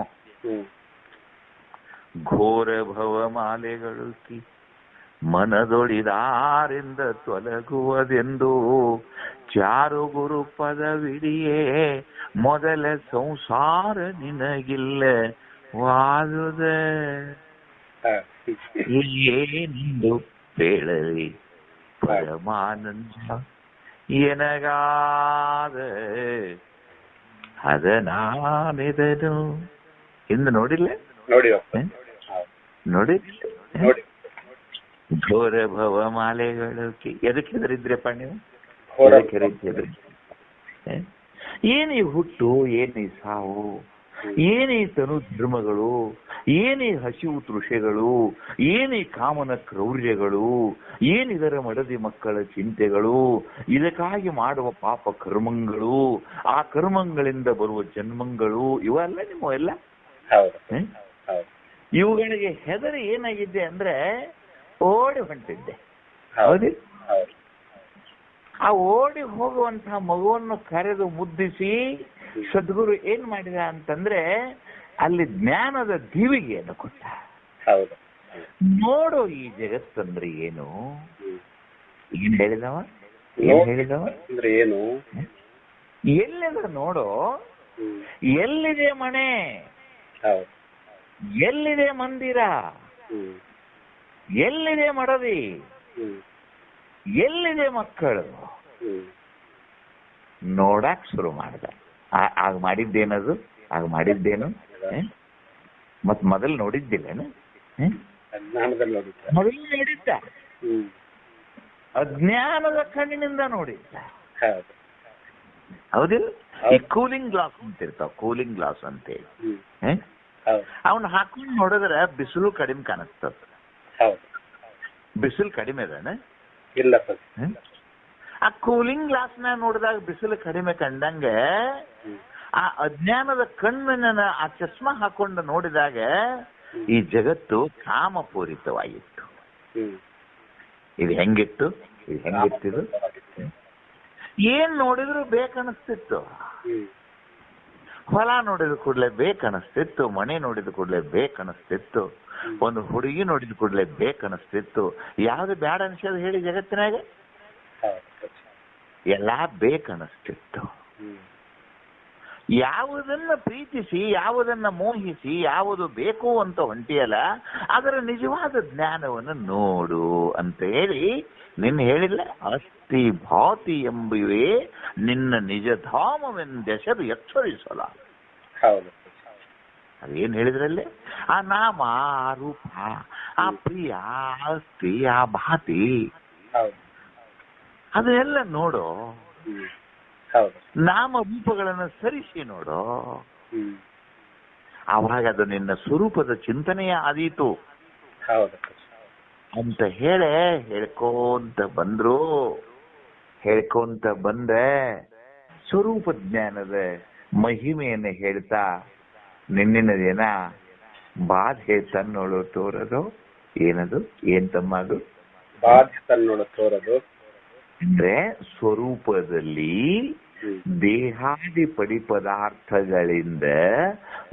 ಘೋರ ಭವಮಾಲೆಗಳು ಮನದೊಳಿದಾರಿಂದ ತೊಲಗುವುದೆಂದು ಚಾರು ಗುರು ಪದವಿಡಿಯೇ ಮೊದಲ ಸಂಸಾರ ನಿನಗಿಲ್ಲ ವಾದುದ ಏನೆಂದು ಹೇಳಲಿ ಪರಮಾನಂದ ಎನಗಾದ ಅದನಾನಿದನು. ಇಂದು ನೋಡಿಲ್ಲ? ನೋಡಿ ನೋಡಿ ಘೋರ ಭವಮಾಲೆಗಳು ಎದಕ್ಕೆ ಹೆದರಿದ್ರಪ್ಪ ನೀವು? ಏನಿ ಹುಟ್ಟು, ಏನಿ ಸಾವು, ಏನಿ ತನು ಧರ್ಮಗಳು, ಏನಿ ಹಸಿವು ತೃಷೆಗಳು, ಏನಿ ಕಾಮನ ಕ್ರೌರ್ಯಗಳು, ಏನಿದರ ಮಡದಿ ಮಕ್ಕಳ ಚಿಂತೆಗಳು, ಇದಕ್ಕಾಗಿ ಮಾಡುವ ಪಾಪ ಕರ್ಮಗಳು, ಆ ಕರ್ಮಗಳಿಂದ ಬರುವ ಜನ್ಮಗಳು, ಇವೆಲ್ಲ ನಿಮ್ಮ ಎಲ್ಲ ಇವುಗಳಿಗೆ ಹೆದರಿ ಏನಾಗಿದ್ದೆ ಅಂದ್ರೆ ಓಡಿ ಹೊಂಟಿದ್ದೆ. ಹೌದಿ? ಆ ಓಡಿ ಹೋಗುವಂತಹ ಮಗುವನ್ನು ಕರೆದು ಮುದ್ದಿಸಿ ಸದ್ಗುರು ಏನ್ ಮಾಡಿದ ಅಂತಂದ್ರೆ ಅಲ್ಲಿ ಜ್ಞಾನದ ದೀವಿಗೆಯನ್ನು ಕೊಟ್ಟ. ನೋಡು ಈ ಜಗತ್ತಂದ್ರೆ ಏನು? ಏನ್ ಹೇಳಿದವ? ಅಂದ್ರೆ ಏನು? ಎಲ್ಲಿದೆ ನೋಡು, ಎಲ್ಲಿದೆ ಮನೆ, ಎಲ್ಲಿದೆ ಮಂದಿರ, ಎಲ್ಲಿದೆ ಮಡದಿ, ಎಲ್ಲಿದೆ ಮಕ್ಕಳು, ನೋಡಕ್ ಶುರು ಮಾಡ್ದ. ಆಗ ಮಾಡಿದ್ದೇನದು? ಆಗ ಮಾಡಿದ್ದೇನು? ಮತ್ ಮೊದಲು ನೋಡಿದ್ದಿಲ್ಲೇನು? ಮೊದಲು ನೋಡಿದ್ದ, ಅಜ್ಞಾನದ ಕಣ್ಣಿನಿಂದ ನೋಡಿದ್ದ. ಹೌದಿಲ್ಲ? ಈ ಕೂಲಿಂಗ್ ಗ್ಲಾಸ್ ಅಂತಿರ್ತಾವ, ಕೂಲಿಂಗ್ ಗ್ಲಾಸ್ ಅಂತೇಳಿ. ಅವನ್ ಹಾಕೊಂಡು ನೋಡಿದ್ರೆ ಬಿಸಿಲು ಕಡಿಮೆ ಕಾಣಿಸ್ತದ. ಬಿಸಿಲು ಕಡಿಮೆ ಅದಾನ? ಇಲ್ಲ. ಆ ಕೂಲಿಂಗ್ ಗ್ಲಾಸ್ ನ ನೋಡಿದಾಗ ಬಿಸಿಲು ಕಡಿಮೆ ಕಂಡಂಗೆ ಆ ಅಜ್ಞಾನದ ಕಣ್ಣಿನ ಆ ಚಸ್ಮಾ ಹಾಕೊಂಡು ನೋಡಿದಾಗ ಈ ಜಗತ್ತು ಕಾಮಪೂರಿತವಾಗಿತ್ತು. ಇದು ಹೆಂಗಿತ್ತು? ಏನ್ ನೋಡಿದ್ರು ಬೇಕನ್ನಿಸ್ತಿತ್ತು. ಹೊಲ ನೋಡಿದ ಕೂಡಲೇ ಬೇಕನ್ನಿಸ್ತಿತ್ತು, ಮನೆ ನೋಡಿದ ಕೂಡಲೇ ಬೇಕನ್ನಿಸ್ತಿತ್ತು, ಒಂದು ಹುಡುಗಿ ನೋಡಿದ ಕೂಡಲೇ ಬೇಕನ್ನಿಸ್ತಿತ್ತು. ಯಾವ್ದು ಬ್ಯಾಡ ಅನ್ಸೋದು ಹೇಳಿ ಜಗತ್ತಿನಾಗ? ಎಲ್ಲಾ ಬೇಕನ್ನಿಸ್ತಿತ್ತು. ಯಾವುದನ್ನ ಪ್ರೀತಿಸಿ, ಯಾವುದನ್ನ ಮೋಹಿಸಿ, ಯಾವುದು ಬೇಕು ಅಂತ ಹೊಂಟಿಯಲ್ಲ ಅದರ ನಿಜವಾದ ಜ್ಞಾನವನ್ನು ನೋಡು ಅಂತ ಹೇಳಿ ನಿನ್ನ ಹೇಳಿಲ್ಲ? ಅಸ್ಥಿ ಭಾತಿ ಎಂಬುವೇ ನಿನ್ನ ನಿಜ ಧಾಮವೆಂದೆಸರು ಎಚ್ಚರಿಸಲ. ಅದೇನ್ ಹೇಳಿದ್ರಲ್ಲಿ? ಆ ನಾಮ, ಆ ರೂಪ, ಆ ಪ್ರಿಯ, ಅಸ್ಥಿ, ಆ ಭಾತಿ, ಅದನ್ನೆಲ್ಲ ನೋಡು. ನಾಮ ರೂಪಗಳನ್ನು ಸರಿಸಿ ನೋಡು. ಆವಾಗ ಅದು ನಿನ್ನ ಸ್ವರೂಪದ ಚಿಂತನೆಯ ಆದೀತು ಅಂತ ಹೇಳ್ಕೊಂತ ಬಂದ್ರೆ ಸ್ವರೂಪ ಜ್ಞಾನದ ಮಹಿಮೆಯನ್ನು ಹೇಳ್ತಾ ನಿನ್ನಿನದೇನ ಬಾಧೆ ತನ್ನೋಳು ತೋರದು. ಏನದು? ಏನ್ ತಮ್ಮದು? ಬಾಧೆ ತನ್ನೋಳು ತೋರದು ಅಂದ್ರೆ ಸ್ವರೂಪದಲ್ಲಿ ದೇಹಾದಿ ಪಡಿ ಪದಾರ್ಥಗಳಿಂದ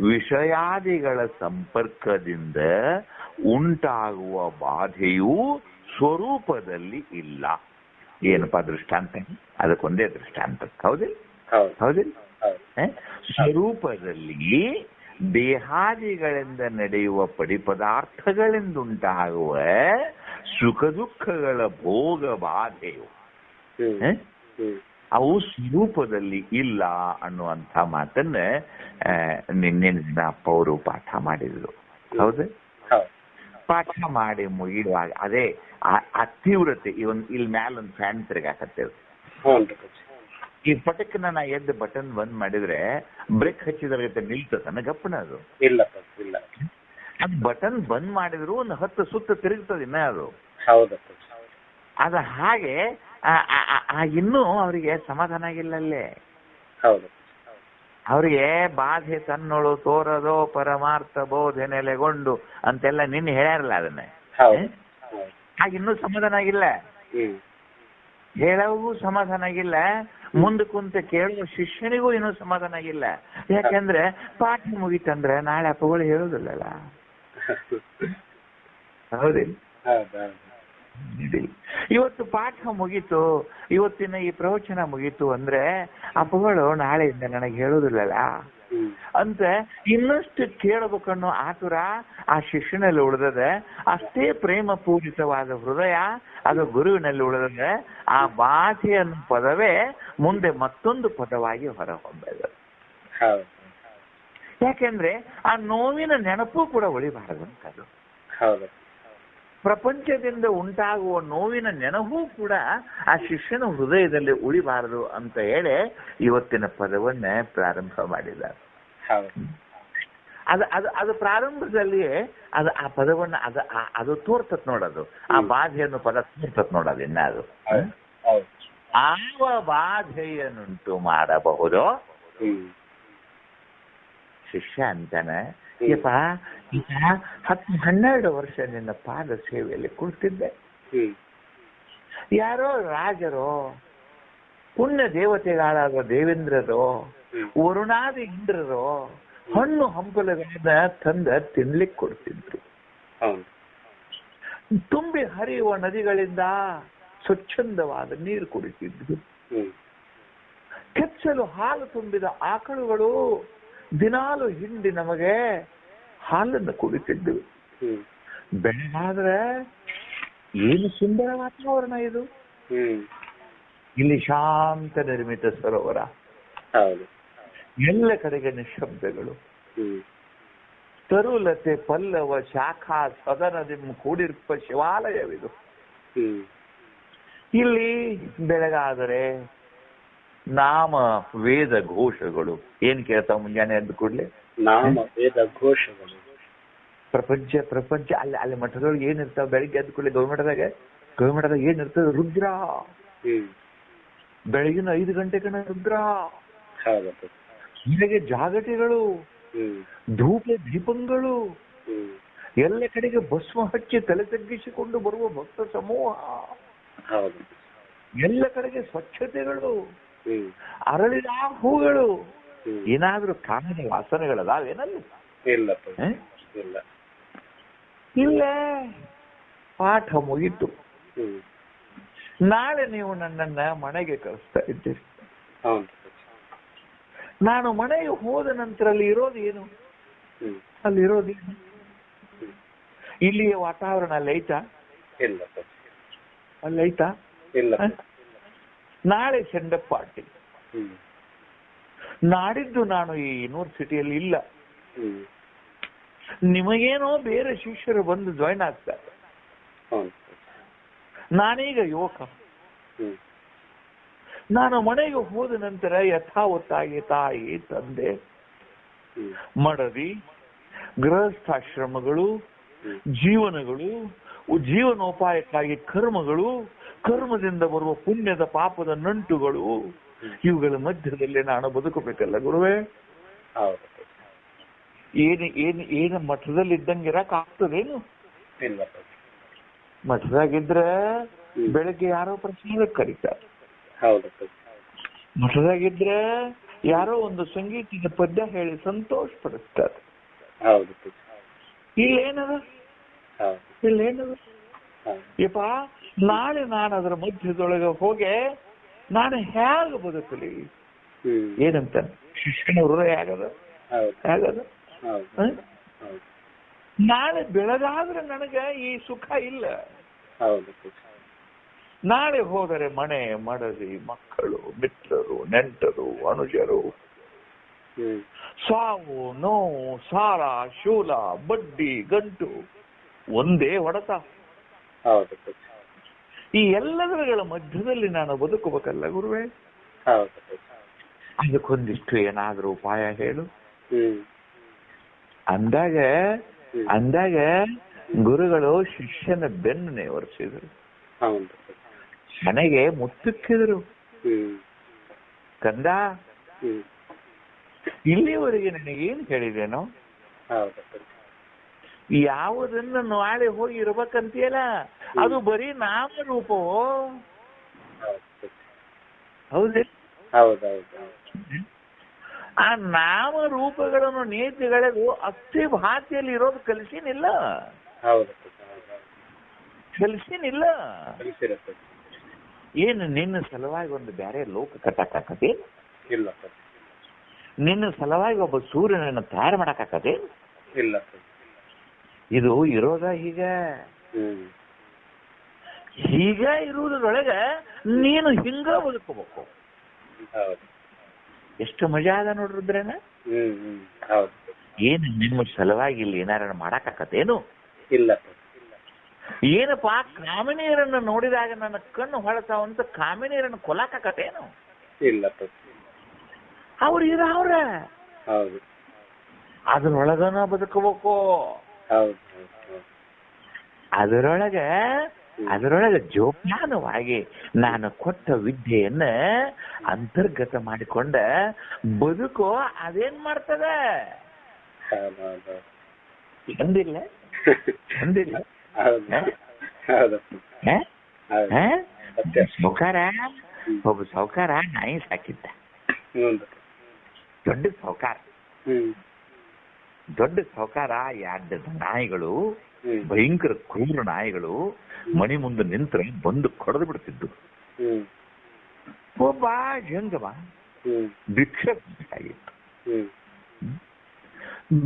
ವಿಷಯಾದಿಗಳ ಸಂಪರ್ಕದಿಂದ ಉಂಟಾಗುವ ಬಾಧೆಯು ಸ್ವರೂಪದಲ್ಲಿ ಇಲ್ಲ. ಏನಪ್ಪಾ ದೃಷ್ಟಾಂತ? ಅದಕ್ಕೊಂದೇ ದೃಷ್ಟಾಂತ. ಹೌದಿಲ್ಲ? ಸ್ವರೂಪದಲ್ಲಿ ದೇಹಾದಿಗಳಿಂದ ನಡೆಯುವ ಪಡಿ ಪದಾರ್ಥಗಳಿಂದುಂಟಾಗುವ ಸುಖ ದುಃಖಗಳ ಭೋಗ ಬಾಧೆಯು ಅವು ಸ್ವರೂಪದಲ್ಲಿ ಇಲ್ಲ ಅನ್ನುವಂಥ ಮಾತನ್ನ ನಿನ್ನೆ ದಿನ ಅಪ್ಪ ಅವರು ಪಾಠ ಮಾಡಿದ್ರು. ಹೌದು? ಪಾಠ ಮಾಡಿ ಮುಗಿಯುವಾಗ ಅದೇ ಆ ತೀವ್ರತೆ ಇಲ್ಲಿ ಮ್ಯಾಲೊಂದು ಫ್ಯಾನ್ ತಿರುಗಾಕತ್ತೇವೆ. ಹ್ಞೂ ರೀ. ಈ ಪಟಕ್ನ ನಾ ಎದ್ದು ಬಟನ್ ಬಂದ್ ಮಾಡಿದ್ರೆ ಬ್ರೇಕ್ ಹಚ್ಚಿದ್ರೆ ನಿಲ್ತದ ಗಪ್ಪನ ಅದು ಇಲ್ಲ ಇಲ್ಲ. ಅದು ಬಟನ್ ಬಂದ್ ಮಾಡಿದ್ರು ಒಂದು 10 ಸುತ್ತ ತಿರುಗ್ತದ ಇನ್ನ ಅದು. ಹೌದಪ್ಪ. ಅದ ಹಾಗೆ ಇನ್ನೂ ಅವರಿಗೆ ಸಮಾಧಾನ ಆಗಿಲ್ಲ ಅಲ್ಲೇ. ಹೌದು. ಅವ್ರಿಗೆ ಬಾಧೆ ತನ್ನೋಳು ತೋರದೋ ಪರಮಾರ್ಥ ಬೋಧೆ ನೆಲೆಗೊಂಡು ಅಂತೆಲ್ಲ ನಿನ್ನೆ ಹೇಳ್ಯಾರಲ್ಲ ಅದನ್ನ. ಹಾಗಿನ್ನೂ ಸಮಾಧಾನ ಆಗಿಲ್ಲ, ಹೇಳೋಗೂ ಸಮಾಧಾನ ಆಗಿಲ್ಲ, ಮುಂದೆ ಕುಂತ ಕೇಳುವ ಶಿಷ್ಯನಿಗೂ ಇನ್ನೂ ಸಮಾಧಾನ ಆಗಿಲ್ಲ. ಯಾಕಂದ್ರೆ ಪಾಠ ಮುಗಿತಂದ್ರೆ ನಾಳೆ ಅಪ್ಪಗಳು ಹೇಳುದಿಲ್ಲಲ್ಲ. ಹೌದಿಲ್ಲ? ಇವತ್ತು ಪಾಠ ಮುಗೀತು, ಇವತ್ತಿನ ಈ ಪ್ರವಚನ ಮುಗೀತು ಅಂದ್ರೆ ಅಪ್ಪಗಳು ನಾಳೆಯಿಂದ ನನಗೆ ಹೇಳುದಿಲ್ಲಲ್ಲ ಅಂತ ಇನ್ನಷ್ಟು ಕೇಳಬೇಕನ್ನೋ ಆತುರ ಆ ಶಿಷ್ಯನಲ್ಲಿ ಉಳಿದದೆ. ಅಷ್ಟೇ ಪ್ರೇಮ ಪೂರಿತವಾದ ಹೃದಯ ಅದು ಗುರುವಿನಲ್ಲಿ ಉಳಿದದೆ. ಆ ಬಾಧೆ ಅನ್ನೋ ಪದವೇ ಮುಂದೆ ಮತ್ತೊಂದು ಪದವಾಗಿ ಹೊರಹೊಮ್ಮಿದೆ. ಯಾಕೆಂದ್ರೆ ಆ ನೋವಿನ ನೆನಪು ಕೂಡ ಉಳಿಬಾರದಂತದ್ದು. ಪ್ರಪಂಚದಿಂದ ಉಂಟಾಗುವ ನೋವಿನ ನೆನಪೂ ಕೂಡ ಆ ಶಿಷ್ಯನ ಹೃದಯದಲ್ಲಿ ಉಳಿಬಾರದು ಅಂತ ಹೇಳಿ ಇವತ್ತಿನ ಪದವನ್ನೇ ಪ್ರಾರಂಭ ಮಾಡಿದ್ದಾರೆ. ಅದು ಪ್ರಾರಂಭದಲ್ಲಿಯೇ ಆ ಪದವನ್ನ ಅದು ತೋರ್ತತ್ ನೋಡೋದು. ಆ ಬಾಧೆಯನ್ನು ಪದ ತೋರ್ತತ್ ನೋಡೋದು. ಇನ್ನ ಅದು ಆವ ಬಾಧೆಯನ್ನುಂಟು ಮಾಡಬಹುದು ಶಿಷ್ಯ ಅಂತಾನೆ. ಯಪ್ಪ, ಈಗ 10-12 ವರ್ಷ ನಿನ್ನ ಪಾದ ಸೇವೆಯಲ್ಲಿ ಕುಳಿತಿದ್ದೆ. ಯಾರೋ ರಾಜರೋ ಪುಣ್ಯ ದೇವತೆಗಳಾದ ದೇವೇಂದ್ರರೋ ವರುಣಾದಿ ಇಂದ್ರರೋ ಹಣ್ಣು ಹಂಪಲುಗಳನ್ನ ತಂದ ತಿನ್ಲಿಕ್ಕೆ ಕೊಡ್ತಿದ್ರು. ತುಂಬಿ ಹರಿಯುವ ನದಿಗಳಿಂದ ಸ್ವಚ್ಛಂದವಾದ ನೀರು ಕುಡಿತಿದ್ರು. ಕೆಚ್ಚಲು ಹಾಲು ತುಂಬಿದ ಆಕಳುಗಳು ದಿನಾಲು ಹಿಂಡಿ ನಮಗೆ ಹಾಲನ್ನು ಕುಡಿತಿದ್ವು. ಬೆಳಗಾದ್ರೆ ಏನು ಸುಂದರ ವಾತಾವರಣ ಇದು. ಇಲ್ಲಿ ಶಾಂತ ನಿರ್ಮಿತ ಸರೋವರ, ಎಲ್ಲ ಕಡೆಗೆ ನಿಶಬ್ದಗಳು, ತರುಲತೆ ಪಲ್ಲವ ಶಾಖಾ ಸದನದಿಂದ ಕೂಡಿರ್ಪ ಶಿವಾಲಯವಿದು. ಇಲ್ಲಿ ಬೆಳಗಾದರೆ ನಾಮ ವೇದ ಘೋಷಗಳು ಏನ್ ಕೇಳ್ತಾವ ಮುಂಜಾನೆ ಎದ್ದು ಕೂಡ್ಲೆ? ನಾಮ ವೇದ ಘೋಷಗಳು. ಪ್ರಪಂಚ ಅಲ್ಲಿ ಮಠದೊಳಗೆ ಏನಿರ್ತಾವ? ಬೆಳಿಗ್ಗೆ ಎದ್ದು ಕೂಡಲೇ ಗವಿಮಠದಾಗ ಏನಿರ್ತದೆ? ರುದ್ರ. ಬೆಳಗಿನ 5 ಗಂಟೆಗೆ ರುದ್ರ. ಬೆಳಗ್ಗೆ ಜಾಗಟೆಗಳು, ಧೂಪ ದೀಪಗಳು, ಎಲ್ಲ ಕಡೆಗೆ ಭಸ್ಮ ಹಚ್ಚಿ ತಲೆ ತಗ್ಗಿಸಿಕೊಂಡು ಬರುವ ಭಕ್ತ ಸಮೂಹ, ಎಲ್ಲ ಕಡೆಗೆ ಸ್ವಚ್ಛತೆಗಳು, ಅರಳಿದ ಹೂಗಳು. ಏನಾದ್ರೂ ಕಾಮದ ವಾಸನೆಗಳದಾವೇನಲ್ಲಿ? ಇಲ್ಲ. ಪಾಠ ಮುಗಿತು. ನಾಳೆ ನೀವು ನನ್ನನ್ನ ಮನೆಗೆ ಕಳಿಸ್ತಾ ಇದ್ದೀರಿ. ನಾನು ಮನೆಗೆ ಹೋದ ನಂತರ ಅಲ್ಲಿ ಇರೋದು ಏನು? ಅಲ್ಲಿರೋದೇನು? ಇಲ್ಲಿಯ ವಾತಾವರಣ ಅಲ್ಲೈತಾ? ಅಲ್ಲೈತಾ? ನಾಳೆ ಸೆಂಡಪ್ ಪಾರ್ಟಿ. ನಾಡಿದ್ದು ನಾನು ಈ ಯೂನಿವರ್ಸಿಟಿಯಲ್ಲಿ ಇಲ್ಲ. ನಿಮಗೇನೋ ಬೇರೆ ಶಿಷ್ಯರು ಬಂದು ಜಾಯಿನ್ ಆಗ್ತಾರೆ. ನಾನೀಗ ಯುವಕ. ನಾನು ಮನೆಗೆ ಹೋದ ನಂತರ ಯಥಾವತ್ತಾಗಿ ತಾಯಿ, ತಂದೆ, ಮಡದಿ, ಗೃಹಸ್ಥಾಶ್ರಮಗಳು, ಜೀವನಗಳು, ಜೀವನೋಪಾಯಕ್ಕಾಗಿ ಕರ್ಮಗಳು, ಕರ್ಮದಿಂದ ಬರುವ ಪುಣ್ಯದ ಪಾಪದ ನಂಟುಗಳು, ಇವುಗಳ ಮಧ್ಯದಲ್ಲಿ ನಾನು ಬದುಕಬೇಕಲ್ಲ ಗುರುವೇ. ಏನು ಮಠದಲ್ಲಿ ಇದ್ದಂಗೆ ಇರಕ್ ಆಗ್ತದೇನು? ಮಠದಾಗಿದ್ರೆ ಬೆಳಗ್ಗೆ ಯಾರೋ ಪ್ರಸಾದಕ್ಕೆ ಕರೀತಾರೆ. ಮಠದಾಗಿದ್ರೆ ಯಾರೋ ಒಂದು ಸಂಗೀತದ ಪದ್ಯ ಹೇಳಿ ಸಂತೋಷ ಪಡಿಸ್ತಾರೆ. ಇಲ್ಲೇನದ? ಯಪ್ಪ, ನಾಳೆ ನಾನು ಅದರ ಮಧ್ಯದೊಳಗೆ ಹೋಗಿ ನಾನು ಹೇಗೆ ಬದುಕಲಿ? ಏನಂತ ಶಿಕ್ಷಣ ಹೃದಯ ಆಗದ? ನಾಳೆ ಬೆಳಗಾದ್ರೆ ನನಗೆ ಈ ಸುಖ ಇಲ್ಲ. ನಾಳೆ ಹೋದರೆ ಮನೆ, ಮಡದಿ, ಮಕ್ಕಳು, ಮಿತ್ರರು, ನೆಂಟರು, ಅನುಜರು, ಸಾವು, ನೋವು, ಸಾಲ, ಶೂಲ, ಬಡ್ಡಿ, ಗಂಟು, ಒಂದೇ ಹೊಡೆತ. ಹೌದು ಪೂಜ್ಯ. ಈ ಎಲ್ಲದರ ಮಧ್ಯದಲ್ಲಿ ನಾನು ಬದುಕಬೇಕಲ್ಲ ಗುರುವೇ. ಹೌದು ಪೂಜ್ಯ. ಅದಕ್ಕೊಂದಿಷ್ಟು ಏನಾದ್ರೂ ಉಪಾಯ ಹೇಳು ಹ್ಮ್. ಅಂದಾಗ ಗುರುಗಳು ಶಿಷ್ಯನ ಬೆನ್ನು ಒರೆಸಿದ್ರು, ಹೌದು ಪೂಜ್ಯ. ನನಗೆ ಮುತ್ತುಕ್ಕಿದ್ರು. ಹ್ಮ್. ಕಂದ, ಹ್ಮ್. ಇಲ್ಲಿವರೆಗೆ ನನಗೇನು ಹೇಳಿದೇನೋ, ಹೌದು ಪೂಜ್ಯ. ಯಾವುದನ್ನು ನಾಳೆ ಹೋಗಿ ಇರ್ಬೇಕಂತೀಯಲ್ಲ ಅದು ಬರೀ ನಾಮರೂಪವೋ. ಹೌದು ಪೂಜ್ಯ. ಹೌದೇ? ಹೌದೌದು. ಆ ನಾಮರೂಪಗಳನ್ನು ನೀತಿಗಳಿಗೂ ಅಸ್ಥಿ ಭಾಷೆಯಲ್ಲಿ ಇರೋದು ಕಲಿಸಿನಿಲ್ಲ. ಹೌದು ಪೂಜ್ಯ. ಕಲಿಸಿನಿಲ್ಲ. ಕಲಿಸಿರುತ್ತೆ. ಏನು ನಿನ್ನ ಸಲುವಾಗಿ ಒಂದು ಬೇರೆ ಲೋಕ ಕಟ್ಟಕ್ಕಾಕತೆ? ಇಲ್ಲ ಪೂಜ್ಯ. ನಿನ್ನ ಸಲುವಾಗಿ ಒಬ್ಬ ಸೂರ್ಯನನ್ನು ತಯಾರು ಮಾಡಕ್ಕಾಕತೆ? ಇಲ್ಲ ಪೂಜ್ಯ. ಇದು ಇರೋದ ಹೀಗೆ. ಹ್ಮ್. ಹೀಗ ಇರುವುದರೊಳಗೆ ನೀನು ಹಿಂಗ ಬದುಕೋಬೇಕು. ಹೌದು. ಎಷ್ಟು ಮಜಾ ಅದ ನೋಡ್ರಿದ್ರೇನ. ಹ್ಮ್. ಹ್ಮ್. ಹೌದು. ಏನು ನಿಮ್ಮ ಸಲುವಾಗಿ ಇಲ್ಲಿ ಏನಾರ ಮಾಡಕ್ಕಾಕತ್ತೇನು? ಇಲ್ಲ ಪೂಜ್ಯ. ಏನಪ್ಪಾ, ಕಾಮಿನಿಯರನ್ನು ನೋಡಿದಾಗ ನನ್ನ ಕಣ್ಣು ಹೊಳತಾವಂತ ಕಾಮಿನಿಯರನ್ನು ಕೊಲಾಕತ್ತೇನು? ಇಲ್ಲ ಪೂಜ್ಯ. ಅವ್ರು ಅವ್ರ ಹೌದು. ಅದ್ರೊಳಗನ ಬದುಕಬೇಕು. ಹೌದು. ಅದರೊಳಗೆ ಜೋಪಾನವಾಗಿ ನಾನು ಕೊಟ್ಟ ವಿದ್ಯೆಯನ್ನ ಅಂತರ್ಗತ ಮಾಡಿಕೊಂಡ ಬದುಕೋ ಅದೇನ್ ಮಾಡ್ತದ? ಹೌದು. ಚಂದಿಲ್ಲ? ಚಂದಿಲ್ಲ? ಒಬ್ಬ ಸಾವುಕಾರ ನಾಯಿ ಸಾಕಿದ್ದ. ದೊಡ್ಡ ಸಾವುಕಾರ 2 ನಾಯಿಗಳು, ಭಯಂಕರ ಕ್ರೂರ ನಾಯಿಗಳು ಮನೆ ಮುಂದೆ ನಿಂತ್ರೆ ಬಂದು ಕಡಿದು ಬಿಡ್ತಿದ್ದು. ಒಬ್ಬ ಜಂಗಮ ಭಿಕ್ಷೆ ಬೇಕಾಗಿತ್ತು.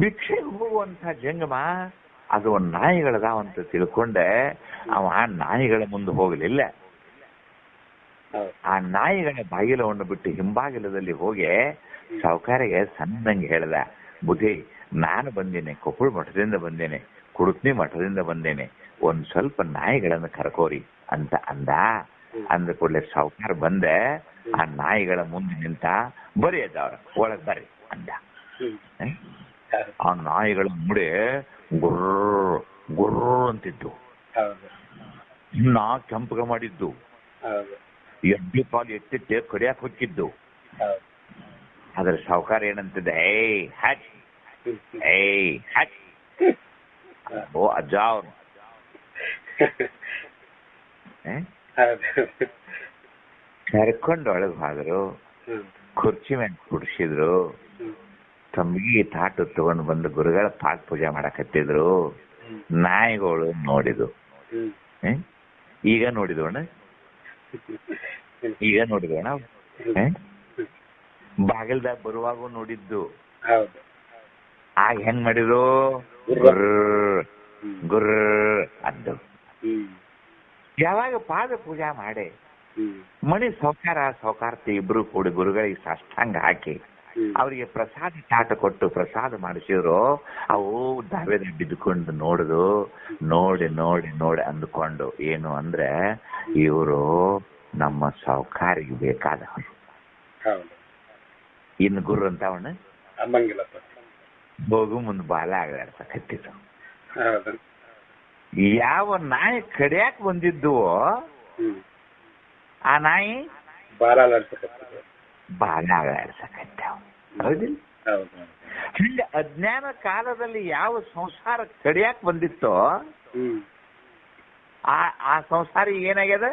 ಭಿಕ್ಷೆಗೆ ಹೋಗುವಂತ ಜಂಗಮ ಅದು ಒಂದು ನಾಯಿಗಳದಾವಂತ ತಿಳ್ಕೊಂಡೆ ಅವ ನಾಯಿಗಳ ಮುಂದೆ ಹೋಗಲಿಲ್ಲ. ಆ ನಾಯಿಗಳ ಬಾಗಿಲವನ್ನು ಬಿಟ್ಟು ಹಿಂಬಾಗಿಲದಲ್ಲಿ ಹೋಗಿ ಸಾವುಕಾರಿಗೆ ಸಣ್ಣಂಗೆ ಹೇಳ್ದ, ಬುದ್ಧಿ, ನಾನು ಬಂದೇನೆ, ಕೊಪ್ಪಳ ಮಠದಿಂದ ಬಂದೇನೆ, ಕುಡುತ್ನಿ ಮಠದಿಂದ ಬಂದೇನೆ, ಒಂದ್ ಸ್ವಲ್ಪ ನಾಯಿಗಳನ್ನು ಕರ್ಕೋರಿ ಅಂತ ಅಂದ ಕೂಡಲೇ ಸಾವುಕಾರ ಬಂದೆ. ಆ ನಾಯಿಗಳ ಮುಂದೆ ನಿಂತ, ಬರೀ ಅದ್ದವ್ರ ಒಳಗ್ ಬರ್ರಿ ಅಂದ. ಆ ನಾಯಿಗಳ ಮುಡೆ ಗುರ್ರ ಗುರ್ರ ಅಂತಿದ್ದು, ನಾ ಕೆಂಪಗ ಮಾಡಿದ್ದು, ಎಡ್ಡು ಪಾಲು ಎತ್ತಿಟ್ಟೆ ಕಡಿಯಾಕ್ ಹೊಕ್ಕಿದ್ದು. ಅದ್ರ ಸಾವುಕಾರ ಏನಂತಿದ್ದ, ಓ ಅಜ್ಜ ಅವನು ಕರ್ಕೊಂಡು ಒಳಗ್ ಹೋದ್ರು. ಕುರ್ಚಿ ಮೇಲೆ ಕುಡ್ಸಿದ್ರು. ತಂಬಿಗೆ ತಾಟು ತಗೊಂಡು ಬಂದು ಗುರುಗಳ ಪಾಕ್ ಪೂಜೆ ಮಾಡಕತ್ತಿದ್ರು. ನಾಯಿಗಳು ನೋಡಿದ್ವು. ಈಗ ನೋಡಿದ್ವಣ್ಣ ಬಾಗಿಲ್ದಾಗ ಬರುವಾಗ ನೋಡಿದ್ದು. ಆಗ ಹೆಂಗ್ ಮಾಡಿದ್ರು, ಗುರ್ರ ಅಂದು. ಯಾವಾಗ ಪಾದ ಪೂಜಾ ಮಾಡಿ ಮಣಿ ಸೌಕಾರ್ತಿ ಇಬ್ರು ಕೂಡಿ ಗುರುಗಳಿಗೆ ಸಾಷ್ಟಾಂಗ ಹಾಕಿ ಅವರಿಗೆ ಪ್ರಸಾದ ತಾಟ ಕೊಟ್ಟು ಪ್ರಸಾದ ಮಾಡಿಸಿದ್ರು. ಅವು ದಾವೇದ ಬಿದ್ದುಕೊಂಡು ನೋಡಿ ಅಂದುಕೊಂಡು ಏನು ಅಂದ್ರೆ, ಇವರು ನಮ್ಮ ಸಾವುಕಾರಿಗೆ ಬೇಕಾದವರು. ಇನ್ನು ಗುರು ಅಂತ ಅವನ ಹೋಗು ಮುಂದೆ ಬಾಲ ಆಗಲಾಡ್ಸಕತ್ತಿದ್ರು. ಯಾವ ನಾಯಿ ಕಡಿಯಾಕ್ ಬಂದಿದ್ದು ಆ ನಾಯಿ ಬಾಲ ಆಗಲಾಡ್ಸಕತ್ತಾವ. ಹೌದಿಲ್ಲ? ಹಿಂಗೆ ಅಜ್ಞಾನ ಕಾಲದಲ್ಲಿ ಯಾವ ಸಂಸಾರ ಕಡಿಯಾಕ್ ಬಂದಿತ್ತೋ ಆ ಸಂಸಾರ ಏನಾಗ್ಯದ?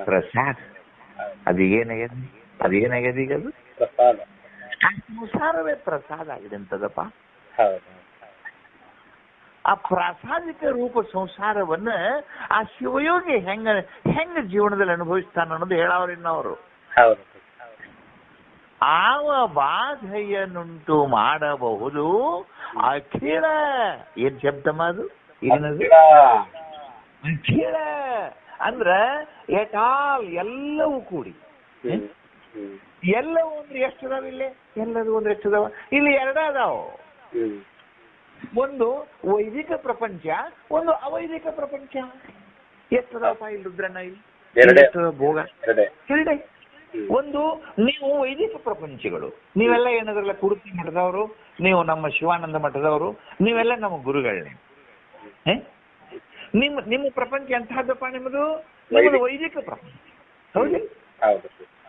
ಪ್ರಸಾದ. ಅದು ಏನಾಗ್ಯದ ಈಗ? ಅದು ಆ ಸಂಸಾರವೇ ಪ್ರಸಾದ ಆಗಿದೆ ಅಂತದಪ್ಪ. ಆ ಪ್ರಾಸಾದಿಕ ರೂಪ ಸಂಸಾರವನ್ನ ಆ ಶಿವಯೋಗಿ ಹೆಂಗ ಜೀವನದಲ್ಲಿ ಅನುಭವಿಸ್ತಾನ ಅನ್ನೋದು ಹೇಳವ್ರಿನ್ನವರು. ಆವ ಬಾಧೆಯನ್ನುಂಟು ಮಾಡಬಹುದು ಅಖಿಲ. ಏನ್ ಶಬ್ದಮ್ಮ ಅದು? ಏನದು? ಅಖಿಲ ಅಂದ್ರ ಏಟಾಲ್ ಎಲ್ಲವೂ ಕೂಡಿ. ಎಲ್ಲವೂ ಅಂದ್ರೆ ಎಷ್ಟು ಅದಾವ? ಇಲ್ಲಿ ಎಲ್ಲದೂ ಅಂದ್ರೆ ಎಷ್ಟು ಅದಾವ? ಇಲ್ಲಿ 2 ಅದಾವ. ಒಂದು ವೈದಿಕ ಪ್ರಪಂಚ, ಒಂದು ಅವೈದಿಕ ಪ್ರಪಂಚ. ಎಷ್ಟದಪ್ಪ ಇಲ್ಲಿ ರುದ್ರಣ್ಣ? ಇಲ್ಲಿ ಎರಡೇ. ಭೋಗ ಎರಡೇ. ಎರಡೇ. ಒಂದು, ನೀವು ವೈದಿಕ ಪ್ರಪಂಚಗಳು, ನೀವೆಲ್ಲ ಏನದ್ರಲ್ಲ ಕುರುತಿ ಮಠದವರು, ನೀವು ನಮ್ಮ ಶಿವಾನಂದ ಮಠದವರು, ನೀವೆಲ್ಲ ನಮ್ಮ ಗುರುಗಳನ್ನೇ. ನಿಮ್ಮ ಪ್ರಪಂಚ ಎಂತಹದ್ದಪ್ಪ? ನಿಮ್ಮದು ವೈದಿಕ ಪ್ರಪಂಚ. ಹೌದು.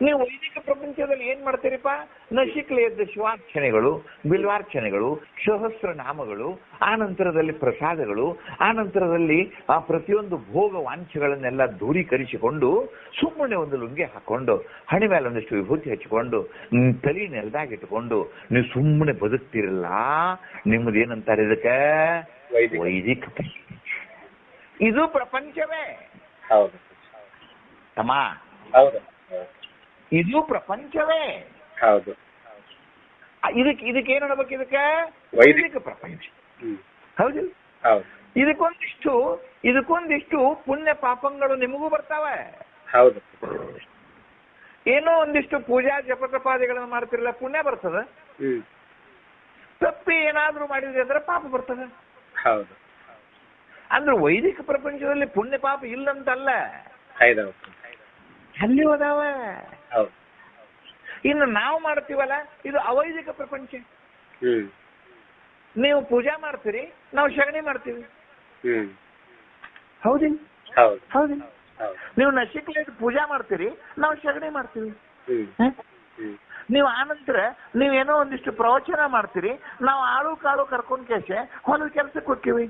ನೀವು ವೈದಿಕ ಪ್ರಪಂಚದಲ್ಲಿ ಏನ್ ಮಾಡ್ತೀರಿಪ್ಪ? ನಶಿಕ್ಲೆಯದ್ದ ಶಿವಾರ್ಚನೆಗಳು, ಬಿಲ್ವಾರ್ಚನೆಗಳು, ಸಹಸ್ರನಾಮಗಳು, ಆ ನಂತರದಲ್ಲಿ ಪ್ರಸಾದಗಳು, ಆ ನಂತರದಲ್ಲಿ ಆ ಪ್ರತಿಯೊಂದು ಭೋಗ ವಾಂಛೆಗಳನ್ನೆಲ್ಲ ದೂರೀಕರಿಸಿಕೊಂಡು ಸುಮ್ಮನೆ ಒಂದು ಲುಂಗಿ ಹಾಕೊಂಡು ಹಣೆ ಮೇಲೆ ಒಂದಿಷ್ಟು ವಿಭೂತಿ ಹಚ್ಚಿಕೊಂಡು ತಲೆ ನೆಲದಾಗಿಟ್ಟುಕೊಂಡು ನೀವು ಸುಮ್ಮನೆ ಬದುಕ್ತಿರಲ್ಲ. ನಿಮ್ಮದೇನಂತಾರೆ ಇದಕ್ಕೆ? ವೈದಿಕ ಪ್ರಪಂಚ. ಇದು ಪ್ರಪಂಚವೇ. ಹೌದು ತಮ್ಮ, ಹೌದು, ಇದು ಪ್ರಪಂಚವೇ. ಹೌದು. ಇದಕ್ಕೆ ಏನ್ ಹೇಳ್ಬೇಕು? ಇದಕ್ಕೆ ವೈದಿಕ ಪ್ರಪಂಚ. ಹೌದು. ಹೌದು. ಇದಕ್ಕೊಂದಿಷ್ಟು ಪುಣ್ಯ ಪಾಪಗಳು ನಿಮಗೂ ಬರ್ತಾವೆ. ಹೌದು. ಏನೋ ಒಂದಿಷ್ಟು ಪೂಜಾ ಜಪತಪಾದಿಗಳನ್ನ ಮಾಡ್ತಿರಲ್ಲ, ಪುಣ್ಯ ಬರ್ತದ. ತಪ್ಪಿ ಏನಾದ್ರೂ ಮಾಡಿದ್ರೆ ಅಂದ್ರೆ ಪಾಪ ಬರ್ತದೆ. ಹೌದು. ಅಂದ್ರೆ ವೈದಿಕ ಪ್ರಪಂಚದಲ್ಲಿ ಪುಣ್ಯ ಪಾಪ ಇಲ್ಲಂತಲ್ಲ, ಅಲ್ಲಿ ಹೋದಾವ. ಇನ್ನು ನಾವು ಮಾಡ್ತೀವಲ್ಲ, ಇದು ಅವೈದಿಕ ಪ್ರಪಂಚ. ನೀವು ಪೂಜಾ ಮಾಡ್ತೀರಿ, ನಾವು ಶಗಣಿ ಮಾಡ್ತೀವಿ. ಹೌದಿಲ್ಲ? ಹೌದಿಲ್ಲ? ನೀವು ನಶಿಕ್ಲೆ ಪೂಜಾ ಮಾಡ್ತೀರಿ, ನಾವು ಶಗಣಿ ಮಾಡ್ತೀವಿ. ನೀವು ಆನಂತರ ನೀವೇನೋ ಒಂದಿಷ್ಟು ಪ್ರವಚನ ಮಾಡ್ತೀರಿ, ನಾವು ಆಳು ಕಾಳು ಕರ್ಕೊಂಡ್ ಕೇಸೆ ಹೊಲ ಕೆಲ್ಸಕ್ಕೆ ಹೋಗ್ತೀವಿ.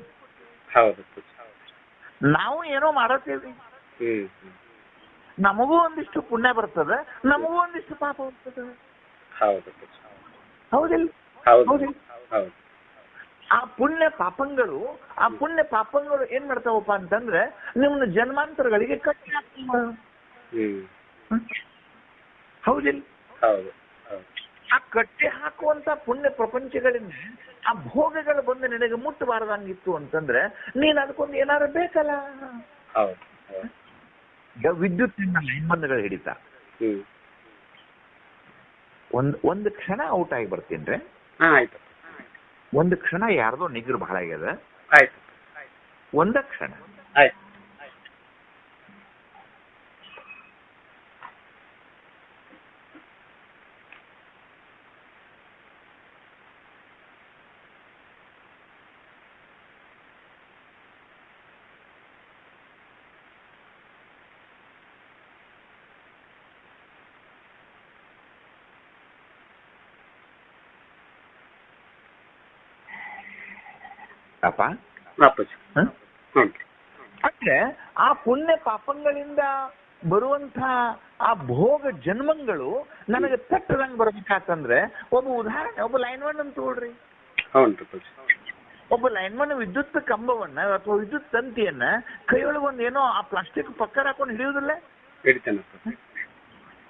ನಾವು ಏನೋ ಮಾಡತ್ತೀವಿ, ನಮಗೂ ಒಂದಿಷ್ಟು ಪುಣ್ಯ ಬರ್ತದೆ, ನಮಗೂ ಒಂದಿಷ್ಟು ಪಾಪ ಬರ್ತದೆ. ಹೌದಿಲ್ಲ? ಹೌದಿಲ್ಲ? ಆ ಪುಣ್ಯ ಪಾಪಗಳು ಏನ್ ಮಾಡ್ತಾವಪ್ಪ ಅಂತಂದ್ರೆ ನಿಮ್ಮನ್ನ ಜನ್ಮಾಂತರಗಳಿಗೆ ಕಟ್ಟಿ ಹಾಕ್ತಾವ. ಹೌದಿಲ್ಲ? ಆ ಕಟ್ಟಿ ಹಾಕುವಂತ ಪುಣ್ಯ ಪ್ರಪಂಚಗಳಿಂದ ಆ ಭೋಗಗಳು ಬಂದು ನಿನಗೆ ಮುಟ್ಟಬಾರದಂಗಿತ್ತು ಅಂತಂದ್ರೆ ನೀನ್ ಅದಕ್ಕೊಂದು ಏನಾದ್ರು ಬೇಕಲ್ಲ. ವಿದ್ಯುತ್ತಿನ ಲೈನ್ ಬಂಧಗಳು ಹಿಡಿತಾ ಒಂದು ಕ್ಷಣ ಔಟ್ ಆಗಿ ಬರ್ತೀನಿ. ಒಂದು ಕ್ಷಣ ಯಾರ್ದೋ ನಿಗ್ರು ಬಹಳ ಆಗ್ಯದ. ಒಂದ ಕ್ಷಣ ಅಪ್ಪ. ಅಂದ್ರೆ ಆ ಪುಣ್ಯ ಪಾಪಗಳಿಂದ ಬರುವಂತ ಆ ಭೋಗ ಜನ್ಮಗಳು ನನಗೆ ತಟ್ಟದಂಗ್ ಬರ್ಬೇಕಾತಂದ್ರೆ ಒಬ್ಬ ಉದಾಹರಣೆ, ಒಬ್ಬ ಲೈನ್ಮನ್ ಅಂತ ತಗೊಳ್ರಿ. ಒಬ್ಬ ಲೈನ್ಮನ್ ವಿದ್ಯುತ್ ಕಂಬವನ್ನ ಅಥವಾ ವಿದ್ಯುತ್ ತಂತಿಯನ್ನ ಕೈಯೊಳಗೆ ಒಂದ್ ಏನೋ ಆ ಪ್ಲಾಸ್ಟಿಕ್ ಪಕ್ಕರ್ ಹಾಕೊಂಡು ಹಿಡಿಯುವುದಿಲ್ಲ?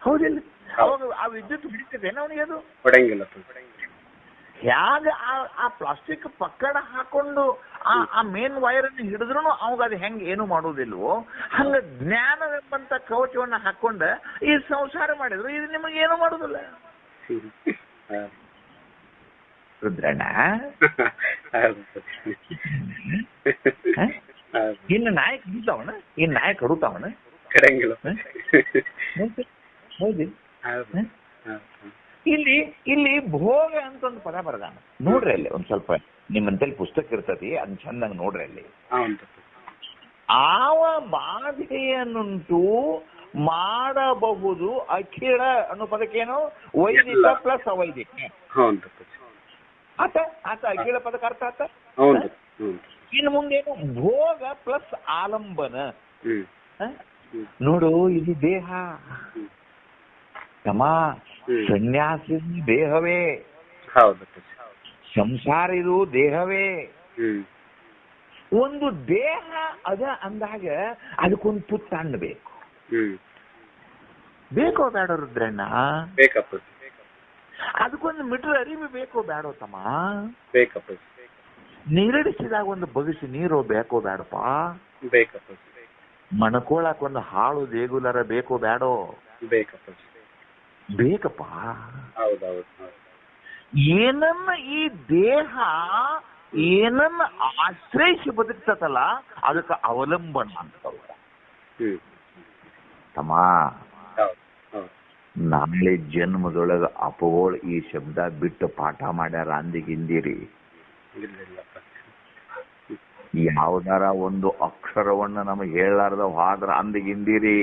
ಹೌದಿಲ್ಲ? ಅವಾಗ ಆ ವಿದ್ಯುತ್ ಹಿಡಿತದೇನ ಅವನಿಗೆ? ಅದು ಹೊಡೆಯಂಗಿಲ್ಲ. ಹೇಗ ಆ ಪ್ಲಾಸ್ಟಿಕ್ ಪಕ್ಕಡ ಹಾಕೊಂಡು ಆ ಮೇನ್ ವೈರ್ ಅನ್ನು ಹಿಡಿದ್ರು ಅವಾಗ ಅದು ಹೆಂಗ್ ಏನು ಮಾಡೋದಿಲ್ವೋ ಹಂಗ ಜ್ಞಾನವೆಂಬಂತ ಕವಚವನ್ನ ಹಾಕೊಂಡ ಈ ಸಂಸಾರ ಮಾಡಿದ್ರು ಇದು ನಿಮಗೆ ಏನು ಮಾಡುದಿಲ್ಲ. ರುದ್ರಣ್ಣ, ಇನ್ನು ನಾಯಕ್ ಹಿಡಿತಾವಣ, ಇನ್ ನಾಯಕ್ ಹೊಡುತ್ತಾವಣ. ಇಲ್ಲಿ ಭೋಗ ಅಂತ ಒಂದು ಪದ ಬರದಾನ ನೋಡ್ರಿ. ಅಲ್ಲಿ ಒಂದ್ ಸ್ವಲ್ಪ ನಿಮ್ಮಂತಲ್ಲಿ ಪುಸ್ತಕ ಇರ್ತತಿ, ಅದ್ ಚಂದಂಗ್ ನೋಡ್ರಿ. ಅಲ್ಲಿ ಆವ ಬಾಧೆಯನ್ನುಂಟು ಮಾಡಬಹುದು ಅಖಿಳ ಅನ್ನೋ ಪದಕ್ಕೇನು? ವೈದಿಕ ಪ್ಲಸ್ ಅವೈದಿಕ. ಆತ ಅಖಿಳ ಪದಕ್ಕೆ ಅರ್ಥ ಆತ. ಇನ್ನು ಮುಂದೇನು? ಭೋಗ ಪ್ಲಸ್ ಆಲಂಬನ. ನೋಡು, ಇದು ದೇಹ ತಮ್ಮ. ಸನ್ಯಾಸಿ ದೇಹವೇ, ಸಂಸಾರ ಇದು ದೇಹವೇ. ಒಂದು ದೇಹ ಅದ ಅಂದಾಗ ಅದಕ್ಕೊಂದು ಪುತ್ತಣ್ಣ ಬೇಕು. ಬೇಕೋ ಬೇಡ ರುದ್ರಣ್ಣ? ಅದಕ್ಕೊಂದು ಮೀಟರ್ ಅರಿವು ಬೇಕೋ ಬೇಡೋ ತಮ್ಮ? ನೀರಿಡಿಸಿದಾಗ ಒಂದು ಬಗಸಿ ನೀರು ಬೇಕೋ ಬೇಡಪ್ಪ? ಮಣ್ಕೊಳಕ್ ಒಂದು ಹಾಳು ದೇಗುಲರ ಬೇಕೋ ಬೇಡೋ? ಬೇಕಪ್ಪ. ಏನನ್ನ ಈ ದೇಹ ಏನನ್ನ ಆಶ್ರಯಿಸಿ ಬದುಕ್ತತಲ್ಲ ಅದಕ್ಕೆ ಅವಲಂಬನ ಅಂತ. ತಮ್ಮ ನಾಳೆ ಜನ್ಮದೊಳಗ ಅಪಗೋಳ್ ಈ ಶಬ್ದ ಬಿಟ್ಟು ಪಾಠ ಮಾಡ್ಯಾರ ಅಂದಿಗಿಂದಿರಿ. ಯಾವ್ದಾರ ಒಂದು ಅಕ್ಷರವನ್ನ ನಮಗೆ ಹೇಳಾರ್ದ ಹೋದ್ರ ಅಂದಿಗಿಂದಿರಿ.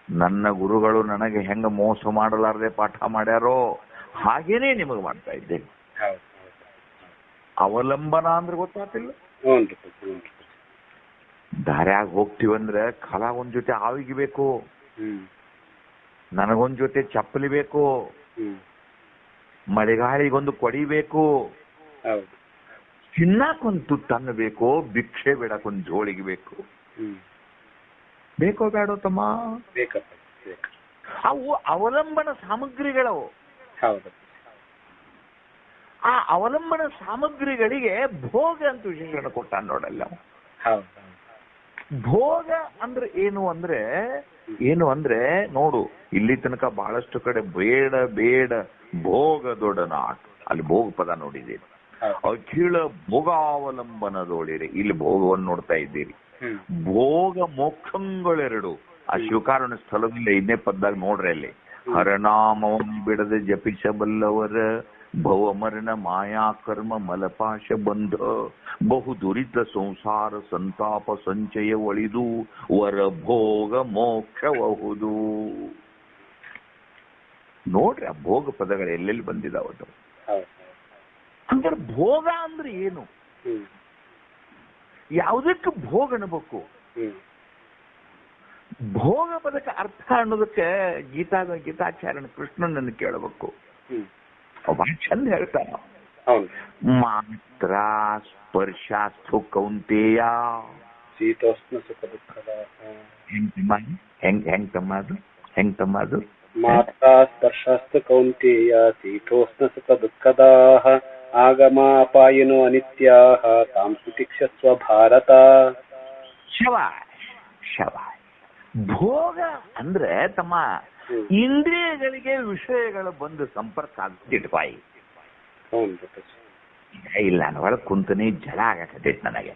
ನನ್ನ ಗುರುಗಳು ನನಗೆ ಹೆಂಗ ಮೋಸ ಮಾಡಲಾರ್ದೆ ಪಾಠ ಮಾಡ್ಯಾರೋ ಹಾಗೇನೆ ನಿಮಗೆ ಮಾಡ್ತಾ ಇದ್ದೇನೆ. ಅವಲಂಬನ ಅಂದ್ರೆ ಗೊತ್ತಾಗ್ತಿಲ್ಲ. ದಾರ್ಯಾಗ ಹೋಗ್ತೀವಂದ್ರೆ ಕಲ ಒಂದ್ ಜೊತೆ ಆವಿಗೆ ಬೇಕು, ನನಗೊಂದ್ ಜೊತೆ ಚಪ್ಪಲಿ ಬೇಕು, ಮಳೆಗಾಳಿಗೊಂದು ಕೊಡಿ ಬೇಕು, ತಿನ್ನಕ್ಕೊಂದು ತುತ್ತನ್ನು ಬೇಕು, ಭಿಕ್ಷೆ ಬೇಡಕ್ಕೊಂದು ಜೋಳಿಗೆ ಬೇಕು. ಬೇಕೋ ಬೇಡೋ ತಮ್ಮ? ಅವು ಅವಲಂಬನ ಸಾಮಗ್ರಿಗಳವು. ಆ ಅವಲಂಬನ ಸಾಮಗ್ರಿಗಳಿಗೆ ಭೋಗ ಅಂತ ವಿಶೇಷಣ ಕೊಟ್ಟ ನೋಡಲ್ಲ. ಭೋಗ ಅಂದ್ರೆ ಏನು ಅಂದ್ರೆ ನೋಡು, ಇಲ್ಲಿ ತನಕ ಬಹಳಷ್ಟು ಕಡೆ ಬೇಡ ಬೇಡ ಭೋಗ ದೊಡ್ಡನಾಟ, ಅಲ್ಲಿ ಭೋಗ ಪದ ನೋಡಿದ್ದೀರಿ. ಅಖಿಳ ಭೋಗಾವಲಂಬನದೋಳಿರಿ, ಇಲ್ಲಿ ಭೋಗವನ್ನು ನೋಡ್ತಾ ಇದ್ದೀರಿ. ಭೋಗ ಮೋಕ್ಷಗಳೆರಡು ಆ ಶಿವಕಾರುಣ್ಯ ಸ್ಥಳದಲ್ಲಿ 5ನೇ ಪದ್ದಾಗ ನೋಡ್ರಿ. ಅಲ್ಲಿ ಹರನಾಮವನ್ನು ಬಿಡದೆ ಜಪಿಸಬಲ್ಲವರ ಭವಮರಣ ಮಾಯಾ ಕರ್ಮ ಮಲಪಾಶ ಬಂಧ ಬಹು ದುರಿತ ಸಂಸಾರ ಸಂತಾಪ ಸಂಚಯ ಒಳಿದು ವರ ಭೋಗ ಮೋಕ್ಷಬಹುದು. ನೋಡ್ರಿ ಆ ಭೋಗ ಪದಗಳು ಎಲ್ಲೆಲ್ಲಿ ಬಂದಿದಾವದು. ಅಂದ್ರೆ ಭೋಗ ಅಂದ್ರೆ ಏನು, ಯಾವುದಕ್ಕೆ ಭೋಗ ಅನ್ಬೇಕು? ಭೋಗ ಪದಕ್ಕೆ ಅರ್ಥ ಅನ್ನೋದಕ್ಕೆ ಗೀತಾಚಾರ್ಯನ ಕೃಷ್ಣನನ್ನು ಕೇಳಬೇಕು. ಅವ ಚಂದ ಹೇಳ್ತಾನ, ಮಾತ್ರ ಸ್ಪರ್ಶಾಸ್ತು ಕೌಂತೆಯ ಶೀತೋಷ್ಣ ಸುಖ ದುಃಖದ. ಹೆಂಗ್ ತಮ್ಮ ಅದು? ಮಾತ್ರ ಸ್ಪರ್ಶಾಸ್ತು ಕೌಂತೆಯ ಶೀತೋಷ್ಣ ಸುಖ ದುಃಖದಾಹ ಆಗಮಾಪಾಯಿನೋ ಅನಿತ್ಯಾಹ ತಾಂ ಸುತಿಕ್ಷಸ್ವ ಭಾರತ. ಶವಾಯ್. ಭೋಗ ಅಂದ್ರೆ ತಮ್ಮ ಇಂದ್ರಿಯಗಳಿಗೆ ವಿಷಯಗಳು ಬಂದು ಸಂಪರ್ಕ ಆಗ್ತಿಟ್ಪಾಯಿ. ಇಲ್ಲ ಒಳ ಕುಂತನಿ ಜಲ ಆಗಕತ್ತೈತಿ ನನಗೆ.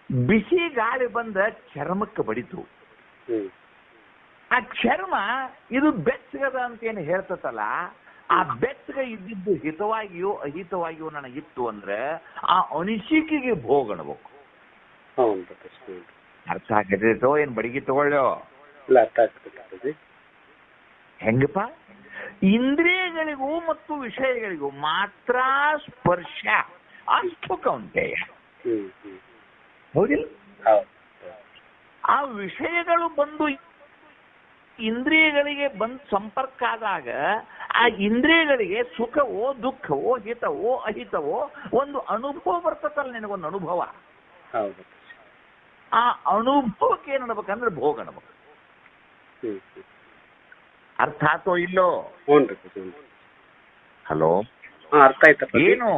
ಬಿಸಿ ಗಾಳಿ ಬಂದ ಚರ್ಮಕ್ಕೆ ಬಡಿತು. ಆ ಚರ್ಮ ಇದು ಬೆಚ್ಚಗದ ಅಂತ ಏನು ಹೇಳ್ತಲ್ಲ, ಆ ಬೆಚ್ಚಗ ಇದ್ದಿದ್ದು ಹಿತವಾಗಿಯೋ ಅಹಿತವಾಗಿಯೋ ನನಗಿತ್ತು ಅಂದ್ರೆ ಆ ಅನಿಸಿಕೆಗೆ ಭೋಗ ಅನ್ಬೇಕು. ಅರ್ಥ ಆಗತೈತೋ ಏನ್ ಬಡಿಗೆ ತಗೊಳ್ಳೋ? ಹೆಂಗಪ್ಪ? ಇಂದ್ರಿಯಗಳಿಗೂ ಮತ್ತು ವಿಷಯಗಳಿಗೂ ಮಾತ್ರ ಸ್ಪರ್ಶ ಅಷ್ಟು ಕೌಂಟೇಯ. ಹೌದಿಲ್ಲ? ಆ ವಿಷಯಗಳು ಬಂದು ಇಂದ್ರಿಯಗಳಿಗೆ ಬಂದು ಸಂಪರ್ಕ ಆದಾಗ ಆ ಇಂದ್ರಿಯಗಳಿಗೆ ಸುಖವೋ ದುಃಖವೋ ಹಿತವೋ ಅಹಿತವೋ ಒಂದು ಅನುಭವ ಬರ್ತದಲ್ಲ, ನಿನಗೊಂದು ಅನುಭವ. ಆ ಅನುಭವಕ್ಕೆ ಏನ್ ಅನ್ಬೇಕಂದ್ರೆ ಭೋಗ ಅನ್ಬೇಕು. ಅರ್ಥ ಆತೋ ಇಲ್ಲೋ? ಹಲೋ, ಅರ್ಥ ಆಯ್ತ? ಏನು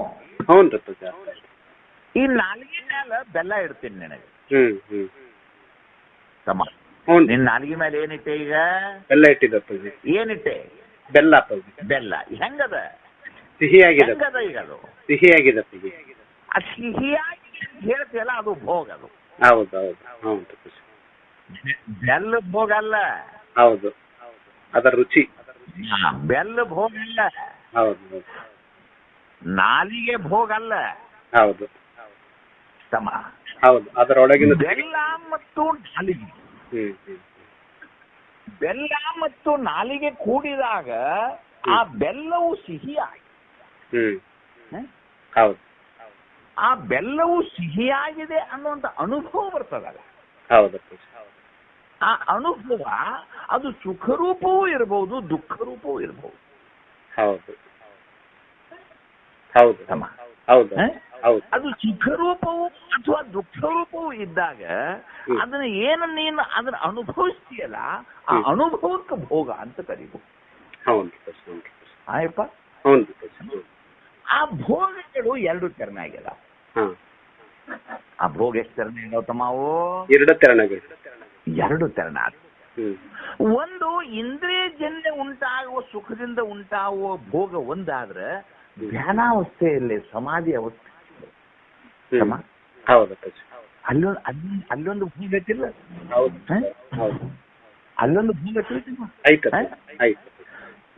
ಈ ನಾಲ್ಗೆ ಮೇಲೆ ಬೆಲ್ಲ ಇಡ್ತೀನಿ ನಿನಗೆ ತಮ್ಮ. ನಿನ್ ನಾಲ್ಗೆ ಮೇಲೆ ಏನಿಟ್ಟೆ ಈಗ? ಬೆಲ್ಲ ಇಟ್ಟಿದ್ದಪ್ಪ. ಏನಿಟ್ಟೆ? ಬೆಲ್ಲ. ಬೆಲ್ಲ ಹೆಂಗದ? ಸಿಹಿಯಾಗಿದೆ. ಈಗ ಅದು ಸಿಹಿಯಾಗಿದೆ. ಆ ಸಿಹಿಯಾಗಿ ಹೇಳ್ತೀಯಲ್ಲ, ಅದು ಭೋಗ. ಅದು ಹೌದು. ಬೆಲ್ಲ ಭೋಗ ಅಲ್ಲ. ಹೌದು, ಅದರ ರುಚಿ. ಬೆಲ್ಲ ಭೋಗ ಅಲ್ಲ. ಹೌದು. ನಾಲಿಗೆ ಭೋಗ ಅಲ್ಲ. ಹೌದು ತಮ್ಮ. ಹೌದು, ಅದರೊಳಗಿನ ಬೆಲ್ಲ ಮತ್ತು ನಾಲಿಗೆ. ಬೆಲ್ಲ ಮತ್ತು ನಾಲಿಗೆ ಕೂಡಿದಾಗ ಆ ಬೆಲ್ಲವು ಸಿಹಿಯಾಗಿ. ಹೌದು, ಆ ಬೆಲ್ಲವು ಸಿಹಿಯಾಗಿದೆ ಅನ್ನುವಂತ ಅನುಭವ ಬರ್ತದಲ್ಲ. ಹೌದು. ಆ ಅನುಭವ ಅದು ಸುಖರೂಪವೂ ಇರಬಹುದು, ದುಃಖ ರೂಪವೂ ಇರಬಹುದು. ಹೌದು ಹೌದು ಹೌದು ಹೌದು. ಅದು ಸುಖರೂಪವು ಅಥವಾ ದುಃಖ ರೂಪವು ಇದ್ದಾಗ ಅದನ್ನ ಏನು ನೀನು ಅದನ್ನ ಅನುಭವಿಸ್ತೀಯಲ್ಲ, ಆ ಅನುಭವಕ್ಕೆ ಭೋಗ ಅಂತ ಕರೀಬಹುದು. ಆಯಪ್ಪ. ಆ ಭೋಗಗಳು 2 ತೆರನಾಗಿಲ್ಲ. ಆ ಭೋಗ ಎಷ್ಟು ತೆರನ ಇದಾವ ತಮ್ಮವು? 2 ತೆರನಾಗ. 2 ತೆರನ. ಒಂದು ಇಂದ್ರಿಯಜನ್ಯ ಉಂಟಾಗುವ ಸುಖದಿಂದ ಉಂಟಾಗುವ ಭೋಗ ಒಂದಾದ್ರೆ, ಧ್ಯಾನಾವಸ್ಥೆಯಲ್ಲಿ ಸಮಾಧಿ ಅವಸ್ಥೆ ತಮ್ಮ. ಹೌದು ಅಪ್ಪಾಜಿ. ಅಲ್ಲೊಂದು ಭೂಗತಿಲ್ಲ, ಹೌದು ಹೌದು. ಅಲ್ಲೊಂದು ಭೂಗತಿಲ್ಲ. ಆಯ್ತು ಆಯ್ತು.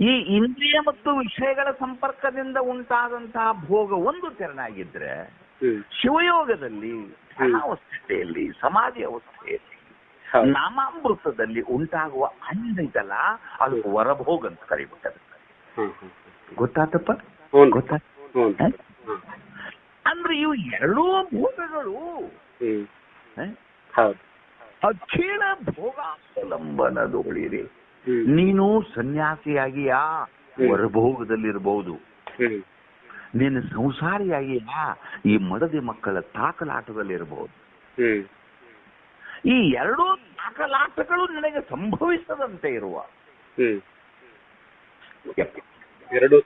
ಈ ಇಂದ್ರಿಯ ಮತ್ತು ವಿಷಯಗಳ ಸಂಪರ್ಕದಿಂದ ಉಂಟಾದಂತಹ ಭೋಗ ಒಂದು ತೆರನಾಗಿದ್ರೆ, ಶಿವಯೋಗದಲ್ಲಿ ಧ್ಯಾನಾವಸ್ಥೆಯಲ್ಲಿ ಸಮಾಧಿ ಅವಸ್ಥೆಯಲ್ಲಿ ನಾಮಾಮೃತದಲ್ಲಿ ಉಂಟಾಗುವ ಆನಂದ ಇದಲ್ಲ, ಅದು ವರಭೋಗ ಅಂತ ಕರಿಬಿಟ್ಟದ. ಗೊತ್ತಾತಪ್ಪ? ಗೊತ್ತಾತ? ಅಂದ್ರೆ ಇವು ಎರಡೂ ಭೋಗಗಳು ಅಖಿಲ ಭೋಗಾವಲಂಬನದೊಳಿರಿ. ನೀನು ಸನ್ಯಾಸಿಯಾಗಿಯಾ ವರಭೋಗದಲ್ಲಿರಬಹುದು, ನೀನು ಸಂಸಾರಿಯಾಗಿಯಾ ಈ ಮಡದಿ ಮಕ್ಕಳ ತಾಕಲಾಟದಲ್ಲಿರಬಹುದು. ಈ ಎರಡೂ ತಾಕಲಾಟಗಳು ನಿನಗೆ ಸಂಭವಿಸದಂತೆ ಇರುವ ಎರಡೂ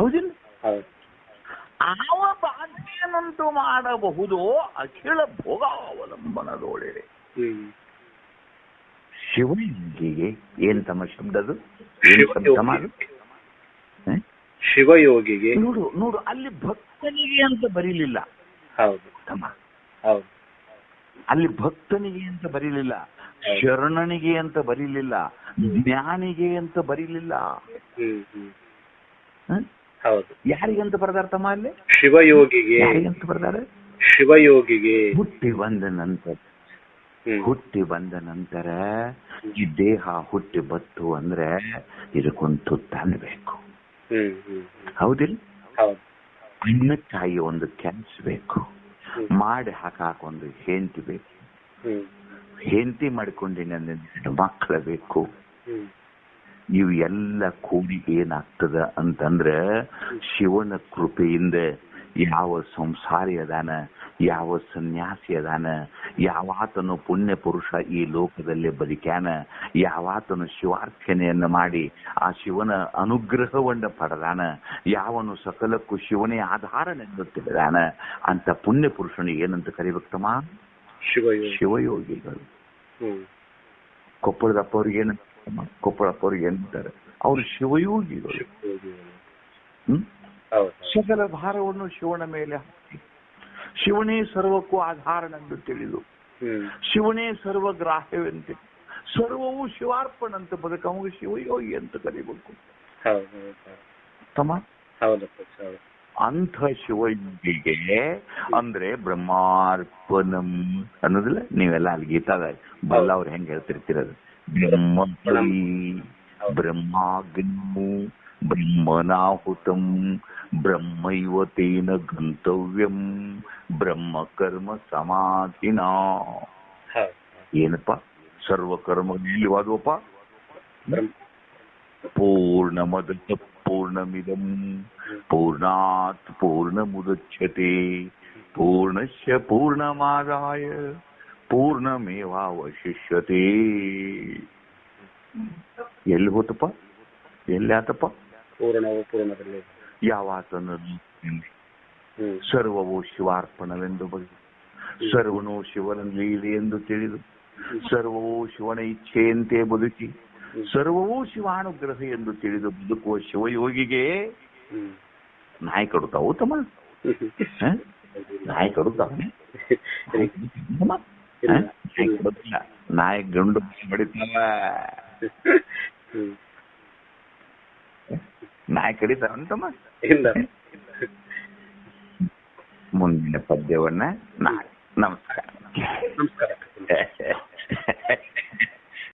ಹೌದಿಲ್ಲ? ಆವ ಬಾಧೆಯನ್ನುಂಟು ಮಾಡಬಹುದು ಅಖಿಲ ಭೋಗಾವಲಂಬನದೊಳಿರೆ. ಶಿವಯೋಗಿಗೆ ಏನ್ ತಮ್ಮ ಶಬ್ದದು? ಶಿವಯೋಗಿಗೆ ನೋಡು ನೋಡು, ಅಲ್ಲಿ ಭಕ್ತನಿಗೆ ಅಂತ ಬರೀಲಿಲ್ಲ. ಹೌದು ತಮ್ಮ, ಹೌದು. ಅಲ್ಲಿ ಭಕ್ತನಿಗೆ ಅಂತ ಬರೀಲಿಲ್ಲ, ಶರಣನಿಗೆ ಅಂತ ಬರೀಲಿಲ್ಲ, ಜ್ಞಾನಿಗೆ ಅಂತ ಬರೀಲಿಲ್ಲ. ಹೌದು. ಯಾರಿಗಂತ ಬರ್ದಾರ ತಮ್ಮ ಅಲ್ಲಿ? ಶಿವಯೋಗಿಗೆ. ಯಾರಿಗಂತ ಬರ್ದಾರೆ? ಶಿವಯೋಗಿಗೆ. ಹುಟ್ಟಿ ಬಂದ ನಂತರ ಈ ದೇಹ ಹುಟ್ಟಿ ಬತ್ತು ಅಂದ್ರೆ ಇದಕ್ಕೊಂದು ತುತ್ತನ್ಬೇಕು. ಹೌದಿಲ್ಲ? ಹೌದು. ಅನ್ನಕ್ಕಾಗಿ ಒಂದು ಕೆಲಸ ಬೇಕು, ಮಾಡಿ ಹಾಕಾಕೊಂದು ಹೆಂಡತಿ ಬೇಕು, ಹೆಂಡತಿ ಮಾಡ್ಕೊಂಡಿನ ಮಕ್ಕಳ ಬೇಕು. ಇವು ಎಲ್ಲ ಕೂಡಿ ಏನಾಗ್ತದ ಅಂತಂದ್ರೆ, ಶಿವನ ಕೃಪೆಯಿಂದ ಯಾವ ಸಂಸಾರಿ ಅದಾನ, ಯಾವ ಸನ್ಯಾಸಿ ಅದಾನ, ಯಾವಾತನು ಪುಣ್ಯ ಪುರುಷ ಈ ಲೋಕದಲ್ಲಿ ಬದುಕ್ಯಾನ, ಯಾವಾತನು ಶಿವಾರ್ಚನೆಯನ್ನು ಮಾಡಿ ಆ ಶಿವನ ಅನುಗ್ರಹವನ್ನು ಪಡೆದಾನ, ಯಾವನು ಸಕಲಕ್ಕೂ ಶಿವನೇ ಆಧಾರನೆಂದು ತಿಳಿದಾನ, ಅಂತ ಪುಣ್ಯ ಪುರುಷನಿಗೆ ಏನಂತ ಕರಿಬೇಕಮ್ಮ? ಶಿವಯೋಗಿಗಳು. ಕೊಪ್ಪಳದಪ್ಪವ್ರಿಗೆ ಏನಂತ? ಕೊಪ್ಪಳಪ್ಪವ್ರಿಗೆ ಏನಂತಾರೆ? ಅವರು ಶಿವಯೋಗಿಗಳು. ಸಕಲ ಭಾರವನ್ನು ಶಿವನ ಮೇಲೆ ಹಾಕಿ, ಶಿವನೇ ಸರ್ವಕ್ಕೂ ಆಧಾರನೆಂದು ತಿಳಿದು, ಶಿವನೇ ಸರ್ವಗ್ರಾಹ್ಯವೆಂತೆ, ಸರ್ವವು ಶಿವಾರ್ಪಣಂತ ಬದುಕವಾಗ ಶಿವಯೋಗಿ ಅಂತ ಕರಿಬೇಕು ತಮ್ಮ. ಅಂಥ ಶಿವಯೋಗಿಗೆ ಅಂದ್ರೆ ಬ್ರಹ್ಮಾರ್ಪಣಂ ಅನ್ನೋದಿಲ್ಲ, ನೀವೆಲ್ಲ ಅಲ್ಲಿ ಗೀತಾದ ಬಲ್ಲ ಅವ್ರು ಹೆಂಗ್ ಹೇಳ್ತಿರ್ತಿರೋದು, ಬ್ರಹ್ಮಪಳಿ ಬ್ರಹ್ಮಾಗ್ನೂ ಬ್ರಹ್ಮನಾಹುತಂ ಬ್ರಹ್ಮೈವ ತೇನ ಗಂತವ್ಯಂ ಬ್ರಹ್ಮ ಕರ್ಮ ಸಮಾಧಿನ. ಏನಪ್ಪ ಸರ್ವಕರ್ಮ ಇಲ್ಲವಾದವಪ್ಪ? ಪೂರ್ಣಮದ ಪೂರ್ಣಮಿದಂ ಪೂರ್ಣಾತ್ ಪೂರ್ಣಮುದಚ್ಯತೆ ಪೂರ್ಣಸ್ಯ ಪೂರ್ಣಮಾದಾಯ ಪೂರ್ಣಮೇವಾವಶಿಷ್ಯತೆ. ಎಲ್ಲಿ ಹೋತಪ್ಪ? ಎಲ್ಲಿ ಆತಪ್ಪ? ಪೂರ್ಣದಲ್ಲಿ. ಯಾವಾತನ ಸರ್ವವು ಶಿವಾರ್ಪಣವೆಂದು ಬಗೆದು, ಸರ್ವನು ಶಿವನ ಲೀಲೆ ಎಂದು ತಿಳಿದು, ಸರ್ವವು ಶಿವನ ಇಚ್ಛೆಯಂತೆ ಬದುಕಿ, ಸರ್ವವು ಶಿವಾನುಗ್ರಹ ಎಂದು ತಿಳಿದು ಬದುಕುವ ಶಿವಯೋಗಿಗೆ ನಾಯಿ ಕಡುತ್ತಾವು ತಮ್ಮ? ನಾಯಿ ಕಡುತ್ತಾವ? ನಾಯಿ ಗಂಡು ಬಡಿತಾವ, ನಾಯಿ ಕಡಿತಾವಂತಮ್ಮ? ಮುಂದಿನ ಪದ್ಯವನ್ನ ನಾಳೆ. ನಮಸ್ಕಾರ.